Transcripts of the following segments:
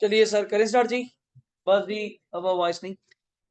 चलिए सर करें स्टार्ट जी। बस जी, अब वॉइस नहीं।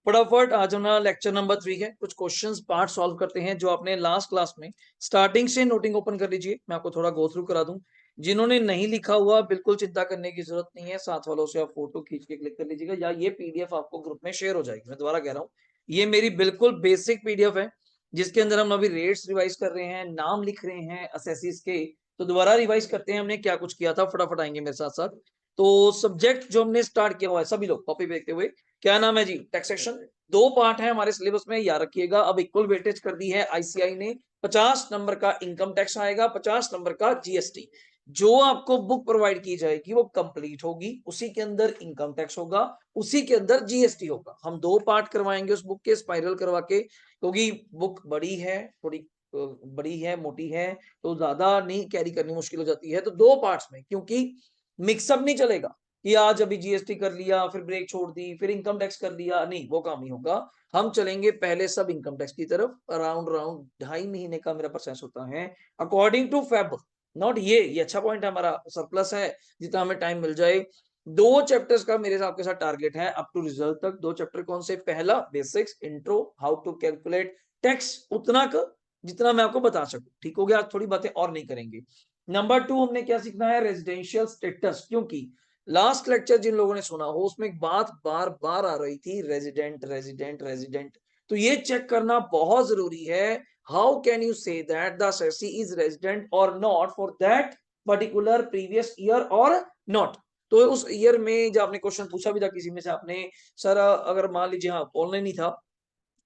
फटाफट आज हमारा लेक्चर नंबर 3 है। कुछ क्वेश्चंस पार्ट सॉल्व करते हैं जो आपने लास्ट क्लास में स्टार्टिंग से नोटिंग ओपन कर लीजिए। मैं आपको थोड़ा गो थ्रू करा दूं। जिन्होंने नहीं लिखा हुआ बिल्कुल चिंता करने की जरूरत नहीं है, साथ वालों से आप फोटो खींच के क्लिक कर लीजिएगा या ये पीडीएफ आपको ग्रुप में शेयर हो जाएगी। मैं दोबारा कह रहा हूँ, ये मेरी बिल्कुल बेसिक पीडीएफ है जिसके अंदर हम अभी रेट्स रिवाइज कर रहे हैं, नाम लिख रहे हैं असेसीज के। तो दोबारा रिवाइज करते हैं हमने क्या कुछ किया था, फटाफट आएंगे मेरे साथ साथ। तो सब्जेक्ट जो हमने स्टार्ट किया हुआ है, सभी लोग कॉपी पे देखते हुए, क्या नाम है जी, टैक्सेशन। दो पार्ट है हमारे सिलेबस में, याद रखिएगा। अब इक्वल वेटेज कर दी है आईसीआई ने। 50 नंबर का इनकम टैक्स आएगा, 50 नंबर का जीएसटी। जो आपको बुक प्रोवाइड की जाएगी वो कंप्लीट होगी, उसी के अंदर इनकम टैक्स होगा, उसी के अंदर जीएसटी होगा। हम दो पार्ट करवाएंगे उस बुक के, स्पाइरल करवा के, क्योंकि बुक बड़ी है, थोड़ी बड़ी है, मोटी है, तो ज्यादा नहीं कैरी करनी मुश्किल हो जाती है। तो दो पार्ट्स में, क्योंकि मिक्सअप नहीं चलेगा कि आज अभी जीएसटी कर लिया फिर ब्रेक छोड़ दी फिर इनकम टैक्स कर लिया, नहीं वो काम नहीं होगा। हम चलेंगे पहले सब इनकम टैक्स की तरफ। अराउंड राउंड 2.5 महीने का मेरा प्रोसेस होता है अकॉर्डिंग टू फेब। नॉट ये अच्छा पॉइंट है, हमारा सरप्लस है जितना हमें टाइम मिल जाए। दो चैप्टर्स का मेरे आपके साथ टारगेट है अप टू रिजल्ट तक। दो चैप्टर कौन से? पहला basics intro, how to calculate tax, उतना का जितना मैं आपको बता सकूं। ठीक हो गया, आज थोड़ी बातें और नहीं करेंगे। नंबर 2 हमने क्या सीखना है? Residential status. क्योंकि लास्ट लेक्चर जिन लोगों ने सुना हो उसमें एक बात बार बार आ रही थी, रेजिडेंट रेजिडेंट रेजिडेंट। तो ये चेक करना बहुत जरूरी है, how can you say that the assessee is resident और not for that particular previous year और नॉट। तो उस ईयर में जब आपने क्वेश्चन पूछा भी था किसी में से आपने, सर अगर मान लीजिए, हाँ ऑनलाइन ही था,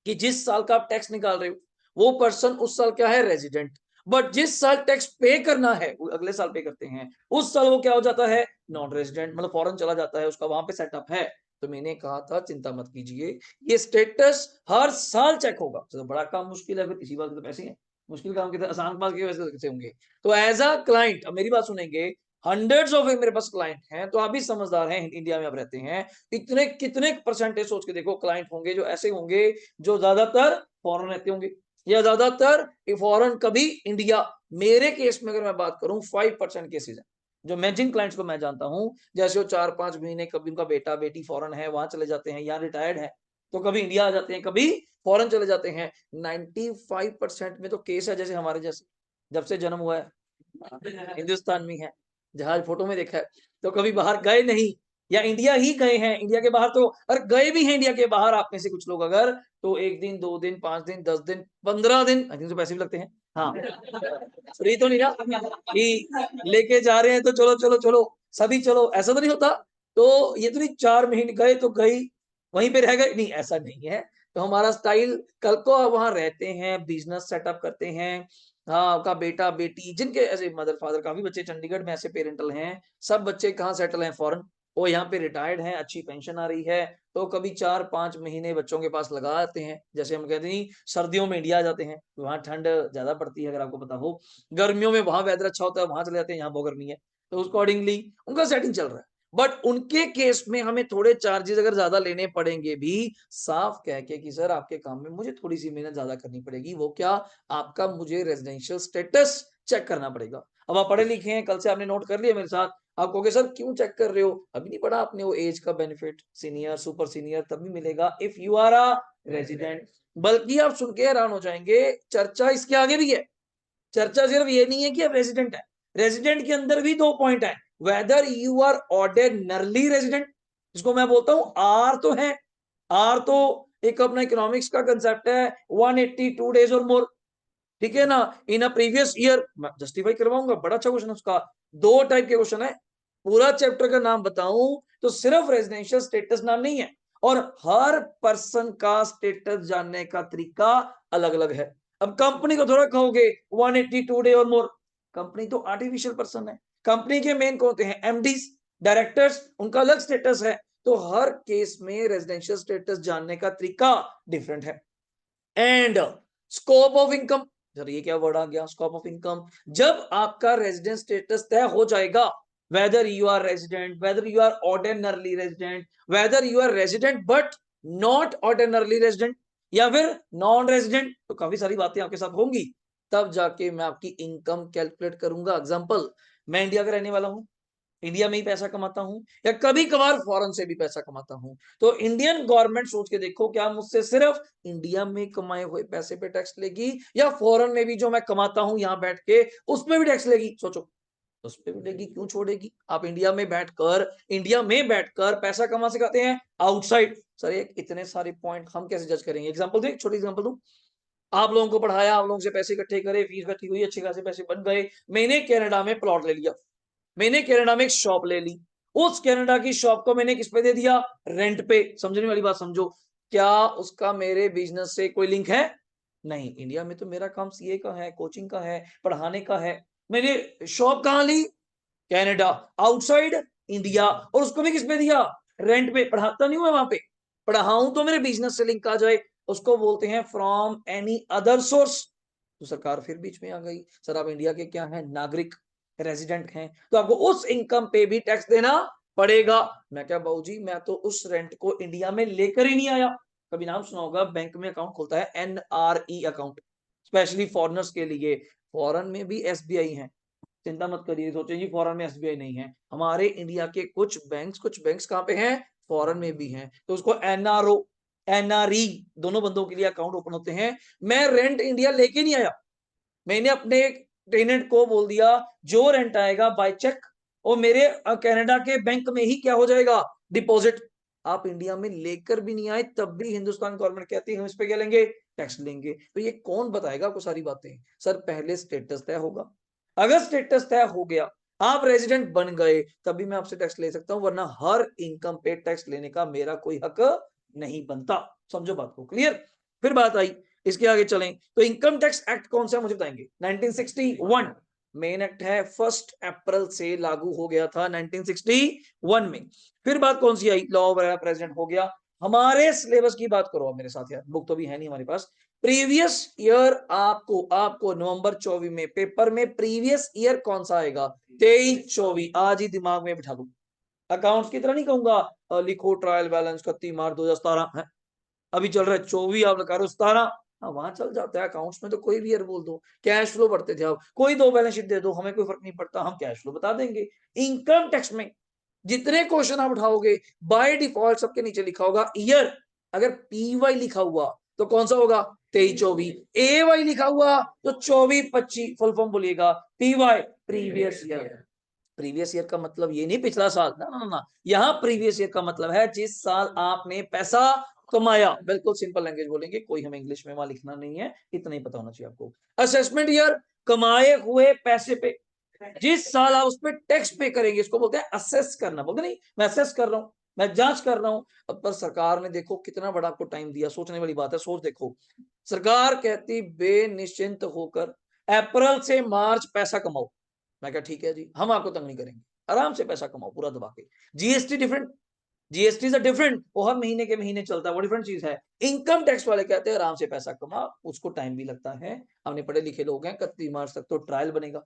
कि जिस साल का आप टैक्स निकाल रहे हो वो पर्सन उस साल क्या है? रेजिडेंट। बट जिस साल टैक्स पे करना है वो अगले साल पे करते हैं, उस साल वो क्या हो जाता है? नॉन रेजिडेंट, मतलब फॉरेन चला जाता है, उसका वहां पे सेटअप है। तो मैंने कहा था चिंता मत कीजिए, ये स्टेटस हर साल चेक होगा। तो बड़ा काम मुश्किल है, फिर इसी बात के तो पैसे हैं। मुश्किल काम के आसान बात के वैसे कैसे होंगे? तो एज अ क्लाइंट, अब मेरी बात सुनेंगे, हंड्रेड्स ऑफ मेरे पास क्लाइंट हैं, तो आप भी समझदार हैं, इंडिया में आप रहते हैं। इतने कितने परसेंटेज सोच के देखो क्लाइंट होंगे जो ऐसे होंगे जो ज्यादातर फॉरेन रहते होंगे, या ज्यादातर फॉरेन कभी इंडिया। मेरे केस में अगर मैं बात करूं 5% केसेस हैं जो मैं, जिन क्लाइंट्स को मैं जानता हूं, जैसे वो 4-5 महीने कभी उनका बेटा बेटी फॉरेन है वहां चले जाते हैं, या रिटायर्ड है तो कभी इंडिया आ जाते हैं, कभी फॉरेन चले जाते हैं। 95% में तो केस है जैसे हमारे जैसे, जब से जन्म हुआ है हिंदुस्तान में है, जहाज फोटो में देखा है, तो कभी बाहर गए नहीं, या इंडिया ही गए हैं। इंडिया के बाहर तो, अगर गए भी हैं इंडिया के बाहर आप में से कुछ लोग, अगर तो 1 दिन 2 दिन 5 दिन 10 दिन 15 दिन, आई थिंक तो पैसे भी लगते हैं। हाँ, फ्री तो नहीं ना कि लेके जा रहे हैं तो चलो चलो चलो सभी चलो, ऐसा तो नहीं होता। तो ये तो नहीं 4 महीने गए तो गई वहीं पे रह गए, नहीं ऐसा नहीं है। तो हमारा स्टाइल, कल को आप वहां रहते हैं, बिजनेस सेटअप करते हैं, हाँ का बेटा बेटी, जिनके ऐसे मदर फादर, काफी बच्चे चंडीगढ़ में ऐसे पेरेंटल हैं, सब बच्चे कहाँ सेटल हैं? फॉरेन। वो यहाँ पे रिटायर्ड हैं, अच्छी पेंशन आ रही है, तो कभी 4-5 महीने बच्चों के पास लगा आते हैं। जैसे हम कहते हैं सर्दियों में इंडिया आ जाते हैं, वहां ठंड ज्यादा पड़ती है अगर आपको पता हो, गर्मियों में वहां वेदर अच्छा होता है, वहां चले जाते हैं, यहाँ बहुत गर्मी है, तो उसको अकॉर्डिंगली उनका सेटिंग चल रहा है। बट उनके केस में हमें थोड़े चार्जेस अगर ज्यादा लेने पड़ेंगे भी, साफ कह के कि सर आपके काम में मुझे थोड़ी सी मेहनत ज्यादा करनी पड़ेगी। वो क्या? आपका मुझे रेजिडेंशियल स्टेटस चेक करना पड़ेगा। अब आप पढ़े लिखे हैं, कल से आपने नोट कर लिया मेरे साथ, आप कहोगे सर क्यों चेक कर रहे हो? अभी नहीं पढ़ा आपने वो एज का बेनिफिट, सीनियर सुपर सीनियर तभी मिलेगा if you are a resident. बल्कि आप सुन के हैरान हो जाएंगे, चर्चा इसके आगे भी है। चर्चा सिर्फ ये नहीं है कि आप रेजिडेंट है, रेजिडेंट के अंदर भी दो पॉइंट है, whether you are ordinarily resident, जिसको मैं बोलता हूं आर तो है, आर तो एक अपना इकोनॉमिक्स का कंसेप्ट है, 182 डेज और मोर, ठीक है ना, इन अ प्रीवियस ईयर। मैं जस्टिफाई करवाऊंगा, बड़ा अच्छा क्वेश्चन है उसका। दो टाइप के क्वेश्चन है, पूरा चैप्टर का नाम बताऊं तो सिर्फ रेजिडेंशियल स्टेटस नाम नहीं है, और हर पर्सन का स्टेटस जानने का तरीका अलग अलग है। अब कंपनी को थोड़ा कहोगे 182 डे और मोर, कंपनी तो आर्टिफिशियल पर्सन है, कंपनी के मेन कौन होते हैं? एमडीज, डायरेक्टर्स, उनका अलग स्टेटस है। तो हर केस में रेजिडेंशियल स्टेटस जानने का तरीका डिफरेंट है। And scope of income, sir ये क्या वर्ड आ गया, स्कोप ऑफ इनकम? जब आपका रेजिडेंस स्टेटस तय हो जाएगा, whether you are resident, whether you are ordinarily resident, whether you are resident but not ordinarily resident, या फिर नॉन रेजिडेंट, तो काफी सारी बातें आपके साथ होंगी। तब जाके मैं आपकी इनकम कैलकुलेट करूंगा। एग्जांपल, मैं इंडिया का रहने वाला हूं, इंडिया में ही पैसा कमाता हूं या कभी कभार फॉरेन से भी पैसा कमाता हूं। तो इंडियन गवर्नमेंट सोच के देखो, क्या मुझसे सिर्फ इंडिया में कमाए हुए पैसे पे टैक्स लेगी या फॉरेन में भी जो मैं कमाता हूं यहां बैठ के उसमें भी टैक्स लेगी? सोचो, उस पे भी लेगी, क्यों छोड़ेगी? आप इंडिया में बैठकर पैसा कमा सिखाते हैं आउटसाइड। सर ये इतने सारे पॉइंट हम कैसे जज करेंगे? एग्जांपल दो, एक छोटी एग्जांपल दो। आप लोगों को पढ़ाया, आप लोगों से पैसे इकट्ठे करे, फीस इकट्ठी हुई, अच्छे खासे पैसे बन गए, मैंने कनाडा में प्लॉट ले लिया, मैंने कनाडा में एक शॉप ले ली, उस कनाडा की शॉप को मैंने किस पे दे दिया? रेंट पे। समझने वाली बात समझो, क्या उसका मेरे बिजनेस से कोई लिंक है? नहीं। इंडिया में तो मेरा काम सीए का है, कोचिंग का है, पढ़ाने का है। मैंने शॉप कहां ली? कनाडा, आउटसाइड इंडिया, और उसको भी किस पे दिया? रेंट पे। पढ़ाता नहीं हुआ वहां पे, पढ़ाऊं तो मेरे बिजनेस से लिंक आ जाए, उसको बोलते हैं फ्रॉम एनी अदर सोर्स। तो सरकार फिर बीच में आ गई, सर आप इंडिया के क्या हैं? नागरिक, रेजिडेंट हैं, तो आपको उस इनकम पे भी टैक्स देना पड़ेगा। मैं क्या बाबू जी, मैं तो उस रेंट को इंडिया में लेकर ही नहीं आया। कभी नाम सुना होगा, बैंक में अकाउंट खोलता है एनआरई अकाउंट, स्पेशली फॉरेनर्स के लिए। फॉरेन में भी एसबीआई है, चिंता मत करिए, सोचें जी फॉरेन में एसबीआई नहीं है। हमारे इंडिया के कुछ बैंक्स कहाँ पे हैं? फॉरेन में भी हैं। तो उसको एनआरओ, एनआरई, दोनों बंदों के लिए अकाउंट ओपन होते हैं। मैं रेंट इंडिया लेके नहीं आया, मैंने अपने टेनेंट को बोल दिया जो रेंट आएगा बाय चेक और मेरे कनाडा के बैंक में ही क्या हो जाएगा? डिपॉजिट। आप इंडिया में लेकर भी नहीं आए, तब भी हिंदुस्तान गवर्नमेंट कहती है हम इस पे क्या लेंगे? टैक्स लेंगे। तो ये कौन बताएगा आपको सारी बातें? सर पहले स्टेटस तय होगा, अगर स्टेटस तय हो गया, आप रेजिडेंट बन गए, तभी मैं आपसे टैक्स ले सकता हूं, वरना हर इनकम पे टैक्स लेने का मेरा कोई हक नहीं बनता। समझो बात को, क्लियर? फिर बात आई, इसके आगे चलें तो इनकम टैक्स एक्ट कौन सा है मुझे बताएंगे? 1961 मेन एक्ट है, 1 अप्रैल से लागू हो गया था 1961 में। फिर बात कौन सी आई? लॉ वगैरह प्रेजेंट हो गया। हमारे सिलेबस की बात करो आप मेरे साथ, यार बुक तो भी है नहीं हमारे पास। प्रीवियस ईयर आपको आपको नवंबर 24 में पेपर में प्रीवियस ईयर कौन सा आएगा? 23-24, आज ही दिमाग में बिठा दो। अकाउंट्स की तरह नहीं कहूंगा लिखो ट्रायल बैलेंस 31 मार्च 2017 है, अभी चल रहा है 24, आप लगा रहे हो 17। हाँ वहां चल जाता है, अकाउंट्स में तो कोई भी ईयर बोल दो। कैश फ्लो पढ़ते थे आप, कोई दो बैलेंस शीट दे दो, हमें कोई फर्क नहीं पड़ता, हम कैश फ्लो बता देंगे। इनकम टैक्स में जितने क्वेश्चन आप उठाओगे बाय डिफॉल्ट सबके नीचे लिखा होगा ईयर। अगर पीवाई लिखा हुआ तो कौन सा होगा? 23-24। ए वाई लिखा हुआ तो 24-25। फुल फॉर्म बोलिएगा, PY previous year. Previous year का मतलब ये नहीं पिछला साल, ना ना ना, यहाँ प्रीवियस ईयर का मतलब है जिस साल आपने पैसा कमाया। बिल्कुल सिंपल लैंग्वेज बोलेंगे, कोई हमें इंग्लिश में वहां लिखना नहीं है, इतना ही पता होना चाहिए आपको। असेसमेंट ईयर, कमाए हुए पैसे पे जिस साल आप उस पर टैक्स पे करेंगे, इसको बोलते हैं असेस करना। बोलते नहीं मैं असेस कर रहा हूँ, मैं जांच कर रहा हूं। अब पर सरकार ने देखो कितना बड़ा आपको टाइम दिया, सोचने वाली बात है। सोच देखो, सरकार कहती बेनिश्चिंत होकर अप्रैल से मार्च पैसा कमाओ। मैं क्या ठीक है जी, हम आपको तंग नहीं करेंगे, आराम से पैसा कमाओ पूरा दबा के। जीएसटी डिफरेंट, जीएसटी से डिफरेंट, वो हर महीने के महीने चलता है, वो डिफरेंट चीज है। इनकम टैक्स वाले कहते हैं आराम से पैसा कमा, उसको टाइम भी लगता है। हमने पढ़े लिखे लोग हैं, 31 मार्च तक तो ट्रायल बनेगा,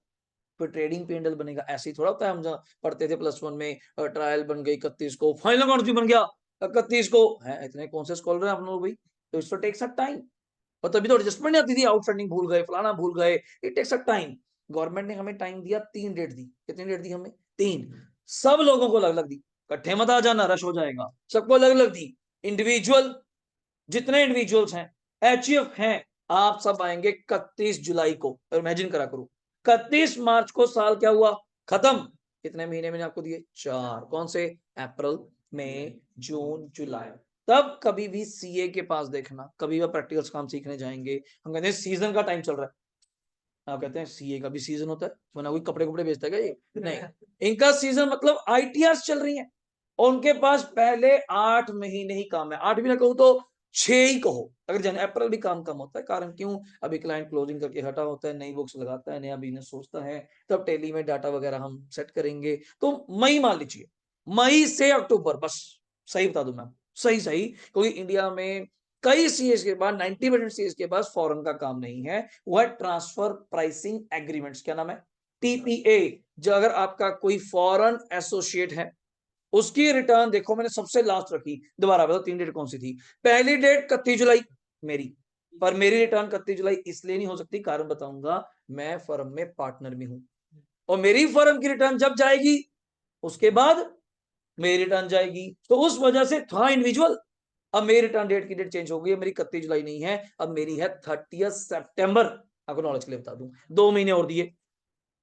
फिर ट्रेडिंग पेंडल बनेगा। ऐसे ही थोड़ा होता है, हम जहाँ पढ़ते थे +1 में, ट्रायल बन गई 31 को, फाइनल अकाउंट भी बन गया 31 को है। इतने कौन से स्कॉलर हैं आप लोग भाई? तो इसको टेक्स अ टाइम, और तभी तो एडजस्टमेंट नहीं आती थी, आउटस्टैंडिंग भूल गए, फलाना भूल गए, it takes a time. Government ने हमें टाइम दिया, 3 डेट दी। कितनी डेट दी हमें? 3। सब लोगों को अलग अलग दी, इकट्ठे मत आ जाना, रश हो जाएगा। सबको अलग अलग दी। इंडिविजुअल, जितने इंडिविजुअल्स हैं, एचयूएफ हैं, आप सब आएंगे 31 जुलाई को। इमेजिन करा करो, 31 मार्च को साल क्या हुआ? खत्म। कितने महीने मैंने आपको दिए? 4। कौन से? अप्रैल, मई, जून, जुलाई। तब कभी भी सीए के पास देखना, कभी भी प्रैक्टिकल्स काम सीखने जाएंगे, हम कहते हैं सीजन का टाइम चल रहा है, आप कहते हैं सीए का भी सीजन होता है, वरना कोई कपड़े कपड़े बेचता है क्या ये? नहीं, इनका सीजन मतलब आईटीआर चल रही है और उनके पास पहले 8 महीने ही काम है। 8 भी ना कहूं तो 6 ही कहो। अगर जन अप्रैल भी काम कम होता है, कारण क्यों? अभी क्लाइंट क्लोजिंग करके हटा होता है, नई बुक्स लगाता है, नया बिजनेस सोचता है, तब टेली में डाटा वगैरह हम सेट करेंगे। तो मई मान लीजिए, मई से अक्टूबर, बस सही बता दूं मैं, सही सही, क्योंकि इंडिया में कई सीएस के बाद 90% सीएस के पास फॉरेन का काम नहीं है, वो है ट्रांसफर प्राइसिंग एग्रीमेंट्स। क्या नाम है? टीपीए। जो अगर आपका कोई फॉरेन एसोसिएट है, उसकी रिटर्न देखो, मैंने सबसे लास्ट रखी, दोबारा बताओ 3 डेट कौन सी थी? पहली डेट 31 जुलाई मेरी, पर मेरी रिटर्न 31 जुलाई इसलिए नहीं हो सकती, कारण बताऊंगा, मैं फर्म में पार्टनर भी हूं, और मेरी फर्म की रिटर्न जब जाएगी उसके बाद मेरी रिटर्न जाएगी। तो उस वजह से था इंडिविजुअल। अब मेरी रिटर्न डेट की डेट चेंज हो गई है, मेरी 31 जुलाई नहीं है, अब मेरी है 30 सितंबर। आपको नॉलेज के लिए बता दूं, 2 महीने और दिए,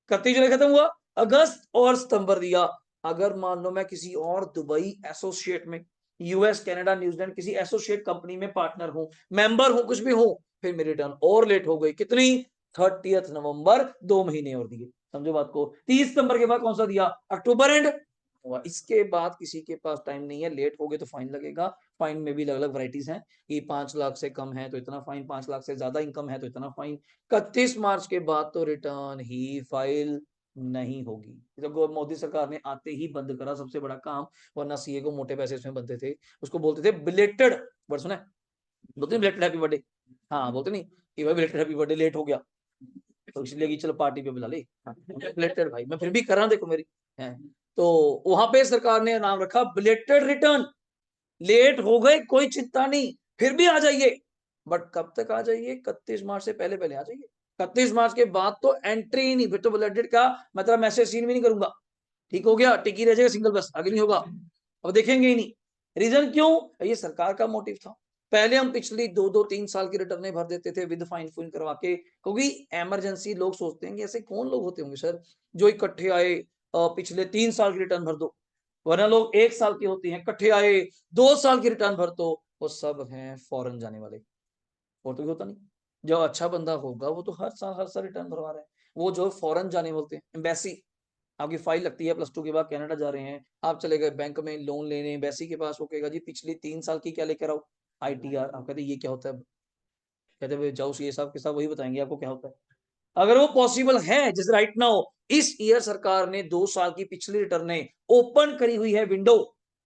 31 जुलाई खत्म हुआ, अगस्त और सितंबर दिया। अगर मान लो मैं किसी और दुबई एसोसिएट में, यूएस कनाडा न्यूजीलैंड किसी एसोसिएट कंपनी में पार्टनर हूं, मेंबर हूं, कुछ भी हूं, फिर मेरी रिटर्न और लेट हो गई, कितनी, 30 नवंबर, 2 महीने और दिए। समझो बात को। 30 सितंबर के बाद कौन सा दिया, अक्टूबर एंड हुआ। इसके बाद किसी के पास टाइम नहीं है, लेट हो गए तो फाइन लगेगा। फाइन में भी अलग अलग वैरायटीज हैं कि 5 लाख से कम है तो इतना फाइन, 5 लाख से ज्यादा इनकम है तो इतना फाइन। 31 मार्च के बाद तो रिटर्न ही फाइल नहीं होगी। तो मोदी सरकार ने आते ही बंद करा, सबसे बड़ा काम। वरना सीए को मोटे पैसे इसमें बनते थे, उसको बोलते थे बिलेटेड, वर्ड सुना है, बोलते बिलेटेड हैप्पी बर्थडे, हाँ बोलते नहीं कि भाई बिलेटेड हैप्पी बर्थडे, लेट हो गया तो इसलिए कि चलो पार्टी पे बुला ले, बिलेटेड भाई मैं फिर भी कर रहा, देखो मेरी है। तो वहां पे सरकार ने नाम रखा बिलेटेड रिटर्न। लेट हो गए कोई चिंता नहीं, फिर भी आ जाइए, बट कब तक आ जाइए, 31 मार्च से पहले पहले आ जाइए। 31 मार्च के बाद तो एंट्री ही नहीं, फिर तो ब्लडेड का मतलब मैसेज सीन भी नहीं करूंगा, ठीक हो गया, टिकी रह जाएगा सिंगल बस, आगे नहीं होगा, अब देखेंगे ही नहीं। रीजन क्यों, ये सरकार का मोटिव था। पहले हम पिछली 2-2-3 साल की रिटर्न भर देते थे विद फाइन फुइन करवा के, क्योंकि इमरजेंसी, लोग सोचते हैं कि ऐसे कौन लोग होते होंगे सर जो इकट्ठे आए पिछले 3 साल की रिटर्न भर दो, वरना लोग 1 साल की होती हैं, इकट्ठे आए 2 साल की रिटर्न भर दो, वो सब हैं फॉरेन जाने वाले, और तो होता नहीं। जो अच्छा बंदा होगा वो तो हर साल रिटर्न भरवा रहे हैं। वो जो फॉरेन जाने बोलते हैं, एम्बेसी, आपकी फाइल लगती है +2 के बाद कनाडा जा रहे हैं, आप चले गए बैंक में लोन लेने, एम्बेसी के पास, वो कहेगा जी पिछली 3 साल की क्या लेकर आओ, आईटीआर। आप कहते ये क्या होता है, कहते भाई जाओ ये साहब के साथ वही बताएंगे आपको क्या होता है। अगर वो पॉसिबल है, जैसे राइट नाउ इस ईयर सरकार ने 2 साल की पिछली रिटर्नें ओपन करी हुई है विंडो,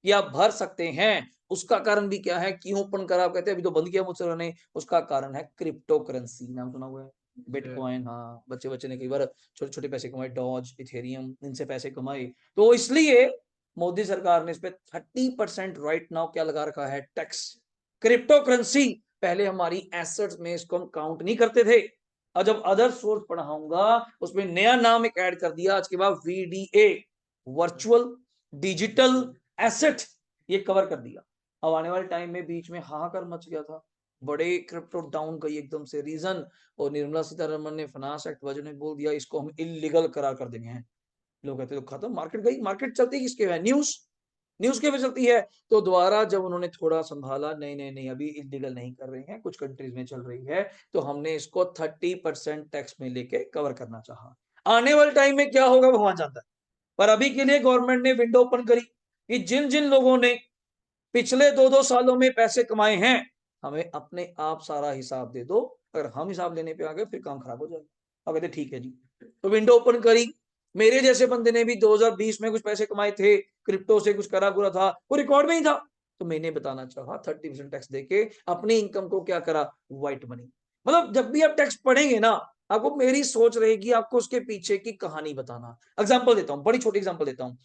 कि आप भर सकते हैं। उसका कारण भी क्या है, क्यों ओपन करा, आप कहते हैं अभी तो बंद किया मुझसे ने, उसका कारण है क्रिप्टो करेंसी, नाम सुना हुआ है, बिटकॉइन, हाँ बच्चे बच्चे ने कई बार छोटे छोटे पैसे कमाए, डॉज, इथेरियम, इनसे पैसे कमाए, तो इसलिए मोदी सरकार ने इस पे 30% राइट नाउ क्या लगा रखा है, टैक्स। क्रिप्टो करेंसी पहले हमारी एसेट्स में इसको हम काउंट नहीं करते थे, और जब अदर सोर्स पढ़ाऊंगा उसमें नया नाम एक ऐड कर दिया आज के बाद, वीडीए, वर्चुअल डिजिटल एसेट, ये कवर कर दिया। अब आने वाले टाइम में बीच में हाहाकार मच गया था, बड़े क्रिप्टो डाउन गई एकदम से, रीजन, और निर्मला सीतारमण ने फाइनेंस एक्ट वजह ने बोल दिया इसको हम इलीगल करार कर देंगे हैं। लोग कहते तो खत्म, मार्केट गई, मार्केट चलती किसके है, न्यूज, न्यूज के पे चलती है। तो दोबारा जब उन्होंने थोड़ा संभाला, नहीं नहीं नहीं अभी इलीगल नहीं कर रहे हैं, कुछ कंट्रीज में चल रही है, तो हमने इसको 30% टैक्स में लेके कवर करना चाहा। आने वाले टाइम में क्या होगा भगवान जानता है, पर अभी के लिए गवर्नमेंट ने विंडो ओपन करी कि जिन जिन लोगों ने पिछले 2-2 सालों में पैसे कमाए हैं, हमें अपने आप सारा हिसाब दे दो, अगर हम हिसाब लेने पे आ गए फिर काम खराब हो जाएगा। अब कहते ठीक है जी, तो विंडो ओपन करी। मेरे जैसे बंदे ने भी 2020 में कुछ पैसे कमाए थे, क्रिप्टो से कुछ करा पूरा था, वो रिकॉर्ड में ही था, तो मैंने बताना चाहा 30% टैक्स देके अपनी इनकम को क्या करा, व्हाइट मनी। मतलब जब भी आप टैक्स पढ़ेंगे ना, आपको मेरी सोच रहेगी आपको उसके पीछे की कहानी बताना। एग्जाम्पल देता हूँ, बड़ी छोटी एग्जाम्पल देता हूँ।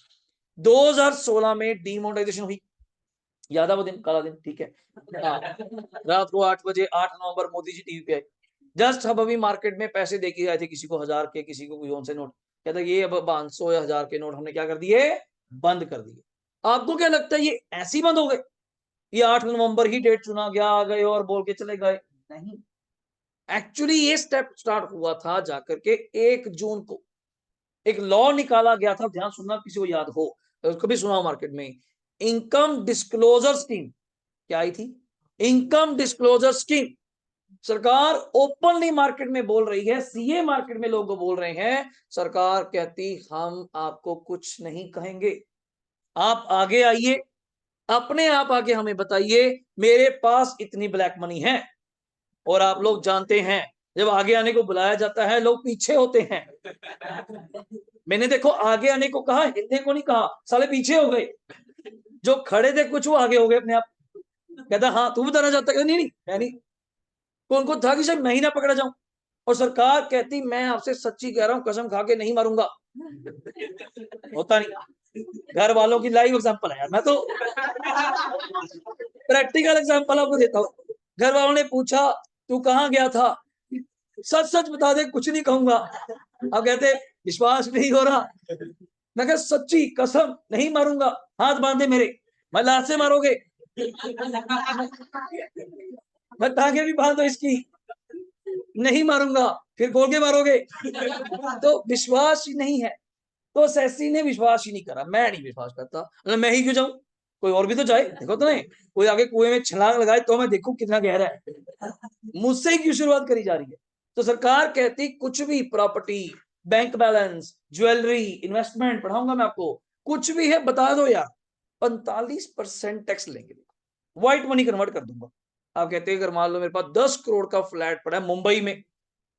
2016 में डीमोनेटाइजेशन हुई, याद है वो दिन, काला दिन, ठीक है, रात को 8 बजे 8 नवंबर मोदी जी टीवी पे आए, जस्ट अब अभी मार्केट में पैसे दे के आए थे, किसी को 1000 के, किसी को कौन से नोट, कहता ये अब 500 या 1000 के नोट हमने क्या कर दिए, बंद कर दिए। आपको क्या लगता है ये ऐसे ही बंद हो गए, ये 8 नवंबर ही डेट चुना गया, आ गए और बोल के चले गए, नहीं। एक्चुअली ये स्टेप स्टार्ट हुआ था जाकर के 1 जून को, एक लॉ निकाला गया था, ध्यान सुनना किसी को याद हो, कभी सुना हो मार्केट में, इनकम डिस्क्लोजर स्कीम, क्या आई थी, इनकम डिस्क्लोजर स्कीम। सरकार ओपनली मार्केट में बोल रही है, सीए मार्केट में लोग बोल रहे हैं, सरकार कहती हम आपको कुछ नहीं कहेंगे, आप आगे आइए, अपने आप आगे हमें बताइए मेरे पास इतनी ब्लैक मनी है। और आप लोग जानते हैं जब आगे आने को बुलाया जाता है लोग पीछे होते हैं। मैंने देखो आगे आने को कहा, हिलने को नहीं कहा, साले पीछे हो गए। जो खड़े थे कुछ वो आगे हो गए अपने आप। कहता हाँ तू बताना चाहता, कहता नहीं नहीं मैं नहीं, तो उनको था कि शायद मैं ही ना पकड़ा जाऊं, और सरकार कहती मैं आपसे सच्ची कह रहा हूं, कसम खा के नहीं मारूंगा। होता नहीं, घर वालों की लाइव एग्जांपल है यार, मैं तो प्रैक्टिकल एग्जांपल आपको देता हूँ। घर वालों ने पूछा तू कहाँ गया था, सच सच बता दे, कुछ नहीं कहूंगा। अब कहते विश्वास नहीं हो रहा, मैं कहा सच्ची कसम नहीं मारूंगा, हाथ बांधे मेरे, मैं लात से मारोगे, मैं टांगे भी बांध दो इसकी, नहीं मारूंगा, फिर खोल के मारोगे। तो विश्वास ही नहीं है। तो सैसी ने विश्वास ही नहीं करा, मैं नहीं विश्वास करता, मतलब मैं ही क्यों जाऊं, कोई और भी तो जाए, देखो तो नहीं, कोई आगे कुएं में छलांग लगाए तो मैं देखूं कितना गहरा है, मुझसे ही क्यों शुरुआत करी जा रही है। तो सरकार कहती कुछ भी property, bank balance, jewellery, investment पढ़ाऊंगा मैं आपको, कुछ भी है बता दो यार, 45% टैक्स लेंगे, व्हाइट मनी कन्वर्ट कर दूंगा। आप कहते हैं अगर मान लो मेरे पास 10 करोड़ का फ्लैट पड़ा है मुंबई में,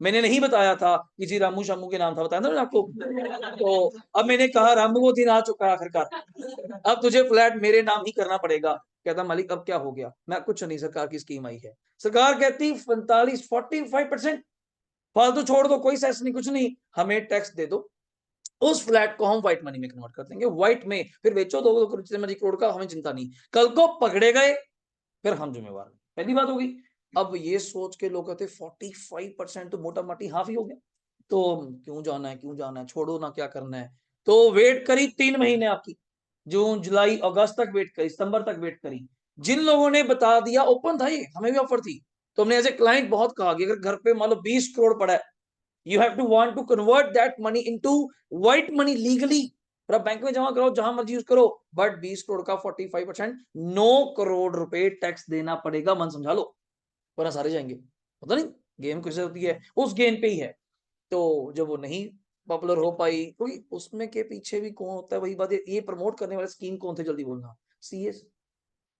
मैंने नहीं बताया था, किसी रामू शामू के नाम था, बताया ना आपको, तो अब मैंने कहा रामू वो दिन आ चुका है आखिरकार, अब तुझे फ्लैट मेरे नाम ही करना पड़ेगा। कहता मालिक अब क्या हो गया, मैं कुछ नहीं, सरकार की स्कीम आई है। सरकार कहती 45 फालतू छोड़ दो, कोई सेस नहीं, कुछ नहीं, हमें टैक्स दे दो, उस फ्लैट को हम व्हाइट मनी में कन्वर्ट कर देंगे, व्हाइट में फिर बेचो, दो जितने मर्जी करोड़ का, हमें चिंता नहीं, कल को पकड़े गए फिर हम जिम्मेवार, पहली बात होगी। अब ये सोच के लोग कहते 45% तो मोटा माटी हाफ ही हो गया, तो क्यों जाना है, क्यों जाना है, छोड़ो ना, क्या करना है। तो वेट करी 3 महीने आपकी, जून जुलाई अगस्त तक वेट करी, सितंबर तक वेट करी। जिन लोगों ने बता दिया, ओपन था ये, हमें भी ऑफर थी, तो हमने एज ए क्लाइंट बहुत कहा कि अगर घर पे मान लो 20 करोड़ पड़ा है, you have to want to convert that money into white money legally, फिर आप बैंक में जमा करो, जहां मर्जी यूज करो, बट 20 करोड़ का 45%, 9 करोड़ रुपए टैक्स देना पड़ेगा, मन समझा लो, वरना सारे जाएंगे। पता नहीं गेम कैसे होती है, उस गेम पे ही है। तो जब वो नहीं पॉपुलर हो पाई, क्योंकि उसमें के पीछे भी कौन होता है, वही बात है, ये प्रमोट करने वाले स्कीम कौन थे, जल्दी बोलना, सीएस।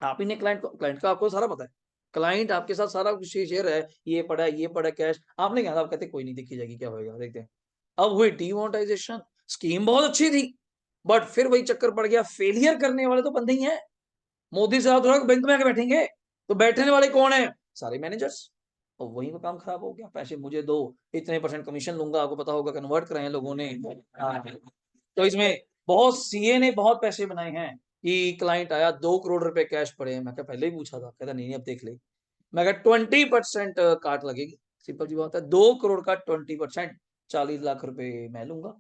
आप ही ने क्लाइंट का आपको सारा पता है, क्लाइंट आपके साथ सारा कुछ शेयर है, ये पड़ा है, ये पड़ा है, कैश आपने क्या, आप कहते कोई नहीं, देखी जाएगी क्या होगा, देखते हैं। अब हुई डीमोनेटाइजेशन, स्कीम बहुत अच्छी थी, बट फिर वही चक्कर पड़ गया, फेलियर करने वाले तो बंदे ही हैं। मोदी साहब थोड़ा बैंक में आके बैठेंगे, तो बैठने वाले कौन है, सारे मैनेजर्स, और वही का काम खराब हो गया, पैसे मुझे दो, इतने % कमीशन लूंगा, आपको पता होगा कन्वर्ट कराए लोगों ने। हाँ, तो इसमें बहुत सीए ने बहुत पैसे बनाए हैं, कि क्लाइंट आया 2 करोड़ रुपए कैश पड़े हैं, मैं क्या पहले ही पूछा था, कहता नहीं अब देख ले, मैं क्या 20% काट लगेगी, सिंपल सी बात है, 2 करोड़ का 20%, 40 लाख रुपए मैं लूंगा,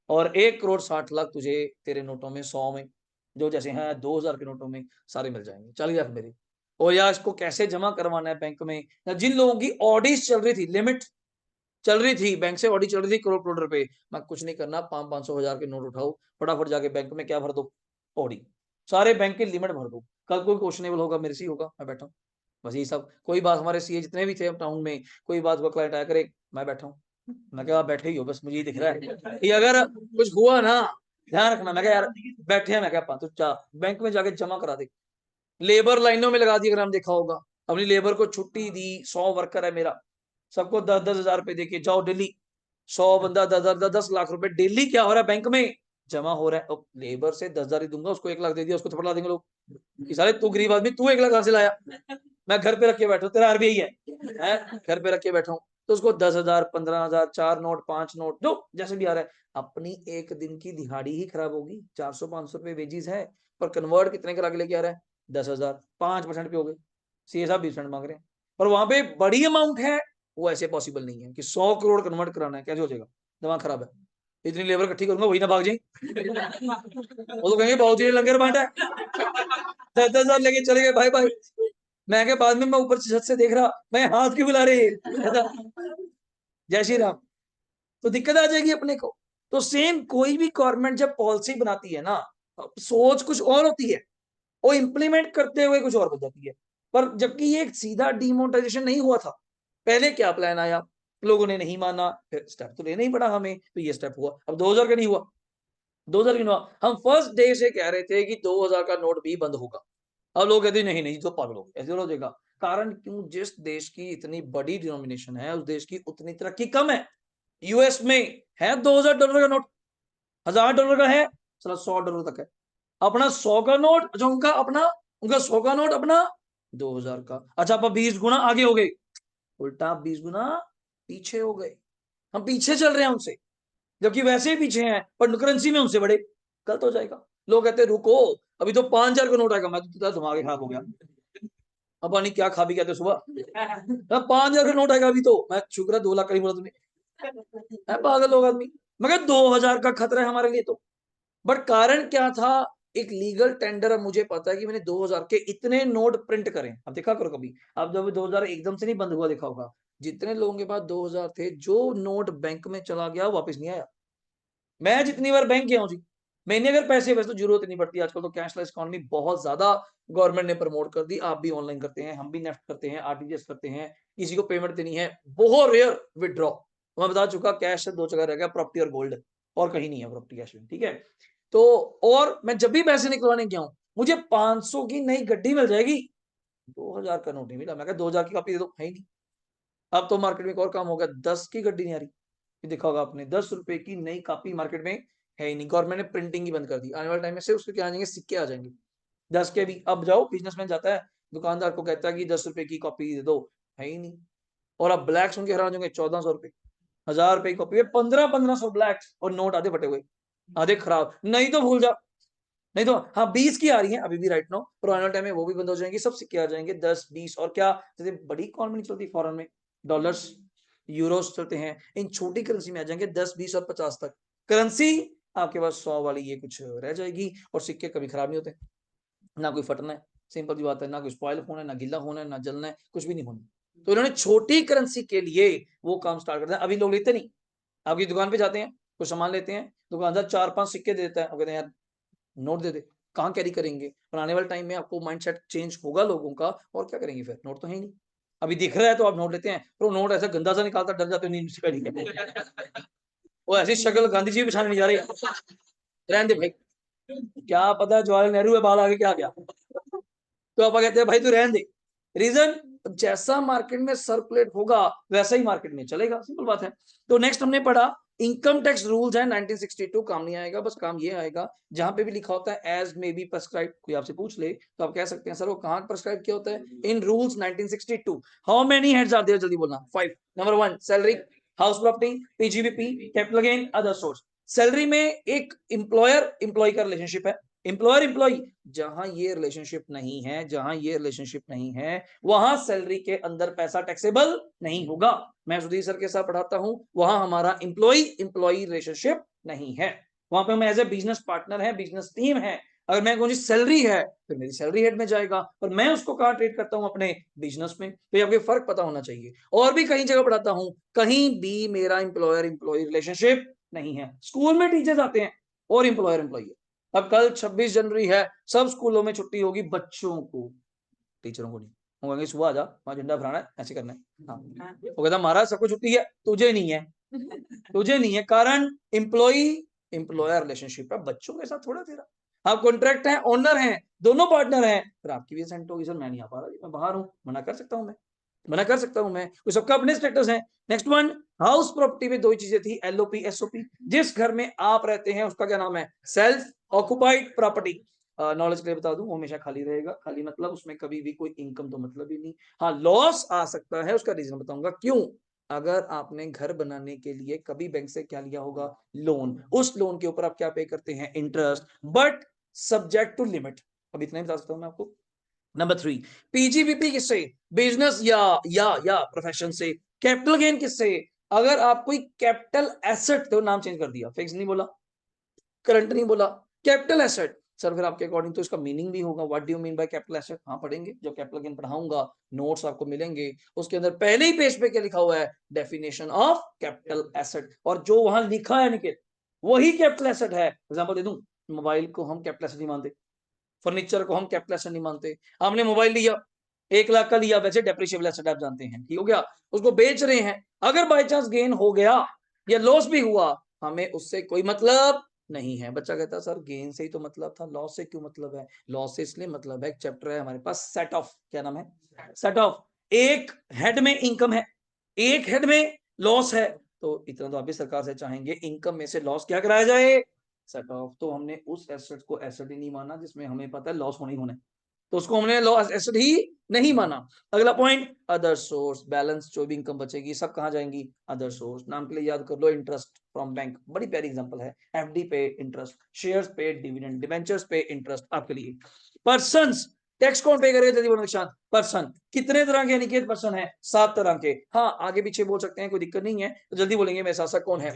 और 1 करोड़ 60 लाख तुझे तेरे नोटों में, 100 में, जो जैसे हैं 2000 के नोटों में सारे मिल जाएंगे, 40 लाख मेरे। और या इसको कैसे जमा करवाना है बैंक में, या जिन लोगों की ऑडिट चल रही थी, लिमिट चल रही थी, बैंक से ऑडिट चल रही थी करोड़ करोड़ रुपए, मैं कुछ नहीं करना, 500-500 हजार के नोट उठाओ, फटाफट जाके बैंक में क्या भर दो, ऑडिट, सारे बैंक की लिमिट भर दो, कल कोई क्वेश्चनेबल होगा मेरे से ही होगा, मैं बैठा हूँ, बस यही सब। कोई बात हमारे सीए जितने भी थे टाउन में, कोई बात हुआ क्लाइंट आया करे, मैं बैठा हूँ, मैं क्या आप बैठे ही हो, बस मुझे ही दिख रहा है कि अगर कुछ हुआ ना, ध्यान रखना, मैं क्या यार बैठे हैं, मैं क्या तू जा बैंक में जाके जमा करा दे, लेबर लाइनों में लगा दी, अगर हम देखा होगा, अपनी लेबर को छुट्टी दी, 100 वर्कर है मेरा, सबको 10-10 हजार रुपए देके जाओ डेली, 100 बंदा 10 लाख रुपए डेली क्या हो रहा है बैंक में जमा हो रहा है। अब लेबर से 10 हजार ही दूंगा, उसको 1 लाख दे दिया, उसको थपड़ा देंगे लोग कि साले तू गरीब आदमी, तू 1 लाख कहां से लाया, मैं घर पे रख के बैठा हूँ, तेरा आरबीआई है घर पे रख के बैठा हूँ, तो उसको 10 हजार, 15 हजार, 4 नोट, 5 नोट, जो जैसे भी आ रहा है, अपनी एक दिन की दिहाड़ी ही खराब होगी, 400-500 रुपए वेजिज है, पर कन्वर्ट कितने करा के लेके आ रहा है, 10 हजार, 5% पे हो गए, सीए साहब 20% मांग रहे हैं, पर वहां पे बड़ी अमाउंट है, वो ऐसे पॉसिबल नहीं है कि 100 करोड़ कन्वर्ट कराना है, कैसे हो जाएगा, दिमाग खराब है, इतनी लेबर इकट्ठी करूंगा वही ना भाग जाए, वो तो कहेंगे बहुत ही लंगर बांटा है, 10-10 हजार लेके चले गए भाई भाई, मैं के बाद में मैं ऊपर छत से देख रहा, मैं हाथ क्यों बुला रहे जय श्री राम, तो दिक्कत आ जाएगी अपने को। तो सेम कोई भी गवर्नमेंट जब पॉलिसी बनाती है ना, सोच कुछ और होती है, वो इंप्लीमेंट करते हुए कुछ और बन जाती है, पर जबकि ये एक सीधा डिमोनेटाइजेशन नहीं हुआ था, पहले क्या प्लान आया, लोगों ने नहीं माना, फिर स्टेप तो लेना ही पड़ा हमें, तो ये स्टेप हुआ, अब 2000 का नहीं हुआ, 2000 की नहीं हुआ, हम फर्स्ट डे से कह रहे थे कि 2000 का नोट भी बंद होगा, अब लोग कहते नहीं नहीं तो पागल हो गए, ऐसे हो जाएगा, कारण क्यों, जिस देश की इतनी बड़ी डिनोमिनेशन है, उस देश की उतनी तरक्की कम है। यूएस में है $2000 का नोट, $1000 का है, चलो $100 तक है, अपना 100 का नोट, अच्छा उनका अपना, उनका 100 का नोट अपना 2000 का, अच्छा आप 20 गुना आगे हो गए, उल्टा 20 गुना पीछे हो गए, हम पीछे चल रहे हैं उनसे, जबकि वैसे ही पीछे हैं, पर करेंसी में उनसे बड़े, गलत हो जाएगा। लोग कहते हैं रुको, अभी तो 5000 का नोट आएगा, मैं तो दिमाग खराब हो गया, अब नहीं क्या खा भी कहते सुबह, 5000 का नोट आएगा अभी, तो मैं शुक्र है 2 लाख का ही बोला तुम्हें, है पागल लोग आदमी, मगर 2000 का खतरा है हमारे लिए, तो बट कारण क्या था, एक लीगल टेंडर। अब मुझे पता है कि मैंने 2000 के इतने नोट प्रिंट करें। अब देखा करो कभी, अब जब 2000 एकदम से नहीं बंद हुआ, देखा होगा जितने लोगों के पास 2000 थे, जो नोट बैंक में चला गया वापस नहीं आया। मैं जितनी बार बैंक गया हूं जी, मैंने अगर पैसे वैसे तो जरूरत नहीं पड़ती आजकल, तो कैशलेस इकोनॉमी बहुत ज्यादा गवर्नमेंट ने प्रमोट कर दी। आप भी ऑनलाइन करते हैं, हम भी नेफ्ट करते हैं, आरटीजीएस करते हैं, किसी को पेमेंट देनी है, बहुत रेयर विदड्रॉ। मैं बता चुका, कैश से दो जगह रह गया, प्रॉपर्टी और गोल्ड, और कहीं नहीं है प्रॉपर्टी कैश में, ठीक है। तो और मैं जब भी पैसे निकलवाने गया हूं, मुझे 500 की नई गड्डी मिल जाएगी, 2000 का नोट नहीं मिला। मैं 2000 की कॉपी दे दो, है ही नहीं। अब तो मार्केट में एक और काम हो गया, 10 की गड्डी नहीं आ रही। देखा होगा आपने, 10 रुपए की नई कॉपी मार्केट में है ही नहीं। गवर्नमेंट ने प्रिंटिंग ही बंद कर दी। आने वाले टाइम में से उसके क्या आ जाएंगे, सिक्के आ जाएंगे 10 के भी। अब जाओ, बिजनेसमैन जाता है दुकानदार को, कहता है कि 10 रुपए की कॉपी दे दो, है ही नहीं। और अब ब्लैक सुन के हैरान होंगे, 1400 रुपए, 1000 रुपए की कॉपी है, 1500 ब्लैक, और नोट आधे फटे हुए, आधे खराब। नहीं तो भूल जा, नहीं तो हाँ 20 की आ रही है अभी भी राइट नाउ, पर आने वाले टाइम में वो भी बंद हो जाएंगी, सब सिक्के आ जाएंगे 10 20। और क्या, जैसे बड़ी इकॉनमी नहीं चलती फॉरेन में, डॉलर्स यूरोस चलते हैं, इन छोटी करेंसी में आ जाएंगे 10 20 और 50 तक। करेंसी आपके पास 100 वाली ये कुछ रह जाएगी। और सिक्के कभी खराब नहीं होते, ना कोई फटना है, सिंपल सी बात है, ना कोई स्पॉइल होना है, ना गिल्ला होना है, ना जलना है, कुछ भी नहीं होना। तो इन्होंने छोटी करेंसी के लिए वो काम स्टार्ट कर दिया। अभी लोग लेते नहीं, आपकी दुकान पे जाते हैं, कुछ सामान लेते हैं, दुकानदार 4-5 सिक्के दे देता है, कहते हैं यार नोट दे दे, कहाँ कैरी करेंगे। और आने वाले टाइम में आपको माइंडसेट चेंज होगा लोगों का, और क्या करेंगे फिर, नोट तो है ही नहीं। अभी दिख रहा है तो आप नोट लेते हैं, पर वो नोट ऐसा गंदा सा निकालता, डर जाते हो नींद से। वो ऐसी शक्ल गांधी जी भी पछाने नहीं जा रही, रहने दे भाई, क्या पता जवाहरलाल नेहरू है बाल आगे क्या गया। तो आप कहते हैं भाई तू रहने दे। रीजन, जैसा मार्केट में सर्कुलेट होगा वैसा ही मार्केट में चलेगा, सिंपल बात है। तो नेक्स्ट हमने पढ़ा इनकम टैक्स रूल्स है 1962, काम नहीं आएगा, बस काम ये आएगा जहां पे भी लिखा होता है एज मे बी प्रेस्क्राइब, कोई आपसे पूछ ले तो आप कह सकते हैं सर वो कहां प्रेस्क्राइब किया होता है, in rules 1962। How many heads are there, जल्दी बोलना। 5। Number 1 salary, house property, PGBP, capital gain, other source. Salary में एक एम्प्लॉयर एम्प्लॉय का रिलेशनशिप है, एम्प्लॉयर एम्प्लॉय, जहां ये रिलेशनशिप नहीं है, जहां ये रिलेशनशिप नहीं है, वहां सैलरी के अंदर पैसा टैक्सेबल नहीं होगा। मैं सुधीर सर के साथ पढ़ाता हूं, वहां हमारा एम्प्लॉय एम्प्लॉय रिलेशनशिप नहीं है, वहां पे हम एज ए बिजनेस पार्टनर है, बिजनेस टीम है। अगर मैं कहूँ सैलरी है, फिर मेरी सैलरी हेड में जाएगा, और मैं उसको कहाँ ट्रीट करता हूँ, अपने बिजनेस में। तो ये आपको फर्क पता होना चाहिए। और भी कहीं जगह पढ़ाता हूँ, कहीं भी मेरा एम्प्लॉयर एम्प्लॉय रिलेशनशिप नहीं है। स्कूल में टीचर्स आते हैं और एम्प्लॉयर एम्प्लॉय है। अब कल 26 जनवरी है, सब स्कूलों में छुट्टी होगी, बच्चों को, टीचरों को नहीं। वो कहेंगे सुबह आ जा, वहां झंडा फहराना है, ऐसे करना है। हाँ, वो कहता महाराज सबको छुट्टी है, तुझे नहीं है, तुझे नहीं है। कारण एम्प्लॉई एम्प्लॉयर रिलेशनशिप है, बच्चों के साथ थोड़ा तेरा। आप कॉन्ट्रैक्ट है, ओनर है, दोनों पार्टनर हैं, फिर आपकी भी सेंट होगी, सर मैं नहीं आ पा रहा, मैं बाहर हूँ, मना कर सकता हूँ मैं, मना कर सकता हूं मैं, तो सबका अपने स्टेटस है। नेक्स्ट वन, हाउस प्रॉपर्टी में दो ही चीजें थी, एलओपी एसओपी। जिस घर में आप रहते हैं उसका क्या नाम है, सेल्फ ऑक्युपाइड प्रॉपर्टी। नॉलेज के लिए बता दूं, वो हमेशा खाली रहेगा, खाली मतलब उसमें कभी भी कोई इनकम तो मतलब ही नहीं। हाँ लॉस आ सकता है, उसका रीजन बताऊंगा क्यों। अगर आपने घर बनाने के लिए कभी बैंक से क्या लिया होगा, लोन, उस लोन के ऊपर आप क्या पे करते हैं, interest, but subject to limit. अब इतना ही बता सकता हूं मैं आपको। नंबर 3, पीजीबीपी किससे, बिजनेस या प्रोफेशन से। कैपिटल गेन किससे, अगर आप कोई कैपिटल एसेट, तो नाम चेंज कर दिया, फिक्स नहीं बोला, करंट नहीं बोला, कैपिटल एसेट। सर फिर आपके अकॉर्डिंग तो इसका मीनिंग भी होगा, what do you mean by capital asset. हाँ पढ़ेंगे, जो कैपिटल गेन पढ़ाऊंगा, नोट्स आपको मिलेंगे, उसके अंदर पहले ही पेज पे क्या लिखा हुआ है, डेफिनेशन ऑफ कैपिटल एसेट। और जो वहां लिखा है निकेत, वही कैपिटल एसेट है। एग्जांपल दे दूं, मोबाइल को हम कैपिटल एसेट नहीं मानते, फर्नीचर को हम कैपिटल एसेट नहीं मानते। आपने मोबाइल लिया, 1 लाख का लिया, वैसे डेप्रिशिएबल एसेट आप जानते हैं, ठीक हो गया, उसको बेच रहे हैं। अगर बाय चांस गेन हो गया या लॉस भी हुआ, हमें उससे कोई मतलब नहीं है। बच्चा कहता है सर गेन से ही तो मतलब था, लॉस से क्यों मतलब है। लॉस से इसलिए मतलब है, एक चैप्टर है हमारे पास सेट ऑफ, क्या नाम है, सेट ऑफ। एक हेड में इनकम है, एक हेड में लॉस है, तो इतना तो आप भी सरकार से चाहेंगे, इनकम में से लॉस क्या कराया जाए, सेट ऑफ। तो हमने उस एसेट को एसेट ही नहीं माना जिसमें हमें पता है लॉस होने ही होने, तो उसको हमने लॉस एसेट ही नहीं माना। अगला पॉइंट, अदर सोर्स, बैलेंस जो भी इनकम बचेगी सब कहां जाएंगी, अदर सोर्स। नाम के लिए याद कर लो, इंटरेस्ट फ्रॉम बैंक, बड़ी प्यारी एग्जांपल है, एफडी पे इंटरेस्ट, शेयर्स पे डिविडेंड, डिबेंचर्स पे इंटरेस्ट आपके लिए। पर्संस, टैक्स कौन पे करेगा, जल्दी बोलो निशान। पर्सन कितने तरह के अनिकेत पर्सन है, 7 तरह के। हाँ आगे पीछे बोल सकते हैं, कोई दिक्कत नहीं है, तो जल्दी बोलेंगे मेरे साथ साथ कौन है।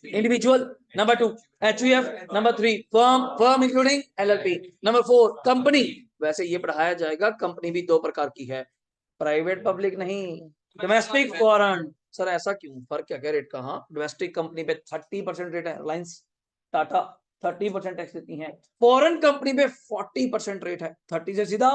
individual, number 2 HUF, number 3 firm including LLP, number 4 company। वैसे ये पढ़ाया जाएगा, कंपनी भी दो प्रकार की है, प्राइवेट पब्लिक नहीं, डोमेस्टिक फॉरेन। सर ऐसा क्यों, फर्क क्या रेट का? हाँ, डोमेस्टिक कंपनी पे 30% रेट है, रिलायंस टाटा 30% टैक्स देती है, फॉरेन कंपनी पे 40% रेट है, 30 से सीधा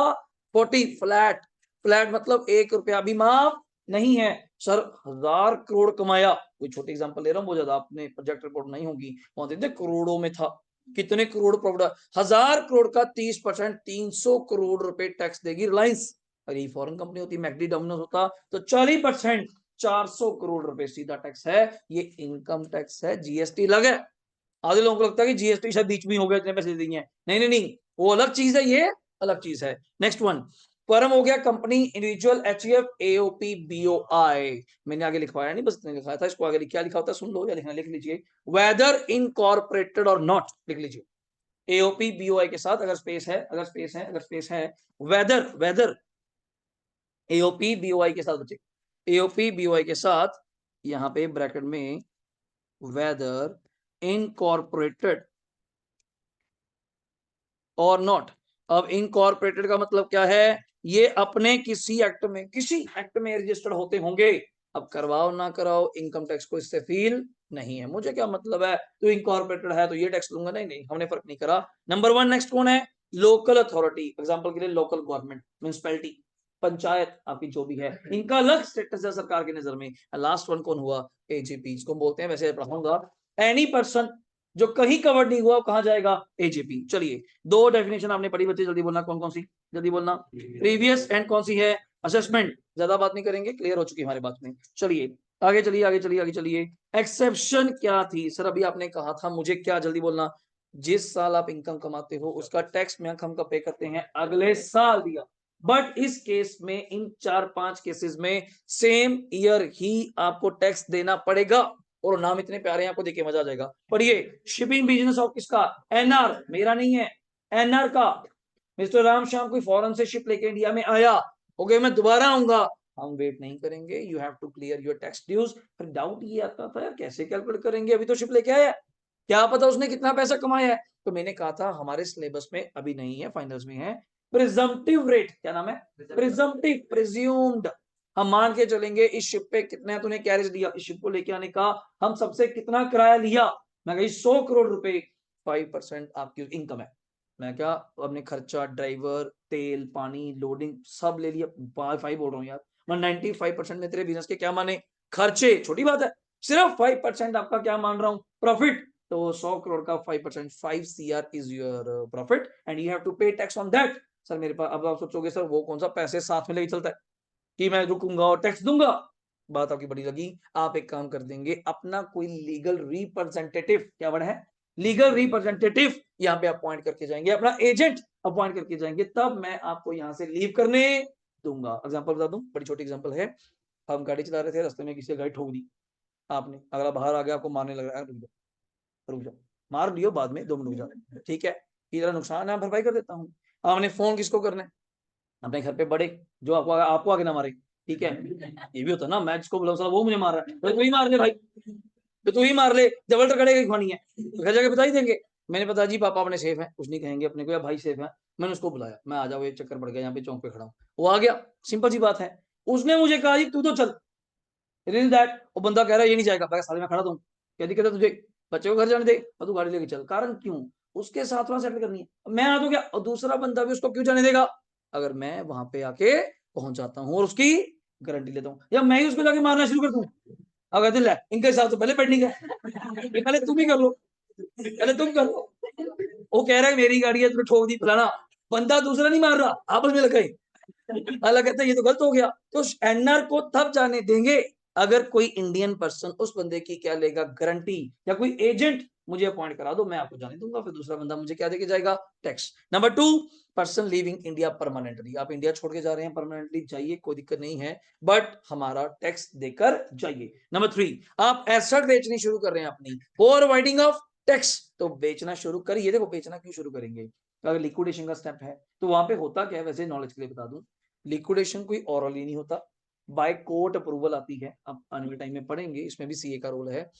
40 फ्लैट। फ्लैट मतलब 1 रुपया भी माफ नहीं है। सर 1000 करोड़ कमाया, कोई छोटी एग्जांपल ले रहा हूँ, बहुत ज्यादा आपने प्रोजेक्ट रिपोर्ट नहीं होगी, वहां देखते करोड़ों में था, कितने करोड़ प्रॉफिट, 1000 करोड़ का 30% 300 करोड़ रुपए टैक्स देगी रिलायंस। अगर ये फॉरेन कंपनी होती, मैकडी डोमिनोज होता, तो 40% 400 करोड़ रुपए सीधा टैक्स है, ये इनकम टैक्स है, जीएसटी अलग है। आधे लोगों को लगता है कि जीएसटी शायद बीच में हो गया, इतने पैसे दे दिए, नहीं नहीं नहीं, वो अलग चीज है, ये अलग चीज है। नेक्स्ट वन, फर्म हो गया company, individual, HUF, AOP, BOI. मैंने आगे लिखवाया नहीं, बस लिखाया था, इसको आगे क्या लिखा होता है सुन लो, या लिखना लिख लीजिए, वेदर इनकॉर्पोरेटेड और नॉट, लिख लीजिए एओपी बीओआई के साथ, अगर स्पेस है, अगर स्पेस है, अगर स्पेस है, वेदर, वेदर एओपी बीओआई के साथ बचे, एओपी बीओआई के साथ यहाँ पे ब्रैकेट में वेदर इनकॉर्पोरेटेड और नॉट। अब इनकॉर्पोरेटेड का मतलब क्या है, ये अपने किसी एक्ट में रजिस्टर्ड होते होंगे। अब करवाओ ना कराओ, इनकम टैक्स को इससे फील नहीं है, मुझे क्या मतलब है, तो इनकॉर्पोरेटेड है तो ये टैक्स दूंगा, नहीं नहीं, हमने फर्क नहीं करा। नंबर 1 नेक्स्ट कौन है, लोकल अथॉरिटी, एग्जांपल के लिए लोकल गवर्नमेंट, म्युनिसिपैलिटी, पंचायत आपकी जो भी है, इनका अलग स्टेटस है सरकार की नजर में। लास्ट वन कौन हुआ, एजीपी, इसको बोलते हैं, वैसे पढ़ाऊंगा, एनी पर्सन जो कहीं कवर्ड नहीं हुआ कहां जाएगा, एजीपी। चलिए, दो डेफिनेशन आपने पढ़ी, बच्चे जल्दी बोलना, कौन कौन सी, जल्दी बोलना, प्रीवियस एंड कौन सी है, असेसमेंट। ज्यादा बात नहीं करेंगे, क्लियर हो चुकी हमारी बात में। चलिए आगे चलिए, आगे चलिए, आगे चलिए। एक्सेप्शन क्या थी सर, अभी आपने कहा था मुझे, क्या, जल्दी बोलना, जिस साल आप इनकम कमाते हो उसका टैक्स में हम पे करते हैं अगले साल दिया, बट इस केस में, इन 4-5 केसेस में सेम ईयर ही आपको टैक्स देना पड़ेगा। और नाम इतने प्यारे हैं, आपको देख के मजा आ जाएगा। पर ये शिपिंग बिजनेस ऑफ किसका, एनआर, मेरा नहीं है, एनआर का। मिस्टर राम श्याम कोई फॉरेन से शिप लेके इंडिया में आया, ओके मैं दोबारा आऊंगा, हम वेट नहीं करेंगे, you have to clear your tax dues. फिर डाउट ये आता था यार कैसे कैलकुलेट करेंगे, अभी तो शिप लेके आया, क्या पता उसने कितना पैसा कमाया है। तो मैंने कहा था हमारे सिलेबस में अभी नहीं है, फाइनल्स में है, प्रिजम्पटिव रेट, क्या नाम है, प्रिजम्पटिव, प्रिज्यूम्ड। हम मान के चलेंगे इस शिप पे कितने तूने कैरेज दिया, इस शिप को लेके आने का हम सबसे कितना किराया लिया, मैं कही 100 करोड़ रुपए, 5% आपकी इनकम है। मैं क्या, अपने खर्चा, ड्राइवर, तेल, पानी, लोडिंग सब ले लिया, 5 बोल रहा हूँ यार, मैं 95% में तेरे बिजनेस के क्या माने, खर्चे, छोटी बात है, सिर्फ 5% आपका क्या मान रहा हूँ, प्रॉफिट। तो 100 करोड़ का 5%, 5 CR is your profit and you have to pay tax on that. Sir मेरे पास, अब आप सोचोगे सर वो कौन सा पैसे साथ में लेके चलता है कि मैं रुकूंगा और टैक्स दूंगा, बात आपकी बड़ी लगी। आप एक काम कर देंगे, अपना कोई लीगल रिप्रेजेंटेटिव, क्या वर्ड है, लीगल रिप्रेजेंटेटिव यहाँ पे अपॉइंट करके जाएंगे, अपना एजेंट अपॉइंट करके जाएंगे, तब मैं आपको यहाँ से लीव करने दूंगा। एग्जांपल बता दूं, बड़ी छोटी एग्जांपल है, हम गाड़ी चला रहे थे, रास्ते में किसी गाड़ी ठोक दी आपने, अगला बाहर आ गया, आपको मारने लग रहा है, रुक जाओ रुक जाओ, मार लियो बाद में, 2 मिनट रुक जाओ, ठीक है, इधर नुकसान है भरपाई कर देता हूँ। आपने फोन किसको करना है, अपने घर पे बड़े, जो आपको आगे ना मारे, ठीक है, ये भी होता है ना, मैं जिसको बुलाऊं साला वो मुझे मार रहा है, तो तू ही मार ले भाई, तो तू ही मार ले, डबल टकड़े खानी है, तो घर जाके बता ही देंगे। मैंने पता जी पापा अपने सेफ है, कुछ नहीं कहेंगे अपने को, या भाई सेफ है, मैंने उसको बुलाया, मैं आ जाओ, एक चक्कर पड़ गया, यहाँ पे चौक पे खड़ा हूँ, वो आ गया, सिंपल सी बात है। उसने मुझे कहा जी तू तो चल, दैट, वो बंदा कह रहा है ये नहीं जाएगा, साले में खड़ा दूं, क्या दिक्कत है तुझे, बच्चे को घर जाने दे, और तू गाड़ी लेके चल, कारण क्यों, उसके साथ वहां सेटल करनी है, मैं आ तो गया, और दूसरा बंदा भी उसको क्यों जाने देगा, अगर मैं वहां पे आके पहुंच जाता हूँ और उसकी गारंटी लेता हूँ, या मैं ही उसको जाके मारना शुरू कर दूं, अगर दिल है इनके हिसाब से पहले पेंडिंग है, पहले तुम ही कर लो, पहले तुम कर लो, वो कह रहा है मेरी गाड़ी है, तुमने ठोक दी फलाना, बंदा दूसरा नहीं मार रहा, आपस में लगे, अलग कहता है ये तो गलत हो गया। तो एनआर को तब जाने देंगे अगर कोई इंडियन पर्सन उस बंदे की क्या लेगा, गारंटी, या कोई एजेंट मुझे अपॉइंट करा दो, मैं आपको जाने दूंगा, फिर दूसरा बंदा मुझे क्या देके जाएगा, tax. Number 2, person living India permanently, आप इंडिया छोड़ के जा रहे हैं, परमानेंटली जाइए, कोई दिक्कत नहीं है, बट हमारा टैक्स देकर जाइए। नंबर 3, आप एसेट बेचनी शुरू कर रहे हैं अपनी, फॉर अवॉइडिंग ऑफ टैक्स, तो बेचना शुरू करिए। देखो बेचना क्यों शुरू करेंगे, अगर लिक्विडेशन का स्टेप है तो वहां पे होता क्या है, वैसे नॉलेज के लिए बता दूं, लिक्विडेशन कोई ऑरली नहीं होता, बाय कोर्ट अप्रूवल आती है, अब आने वाले टाइम में पढ़ेंगे, इसमें भी सीए का रोल है।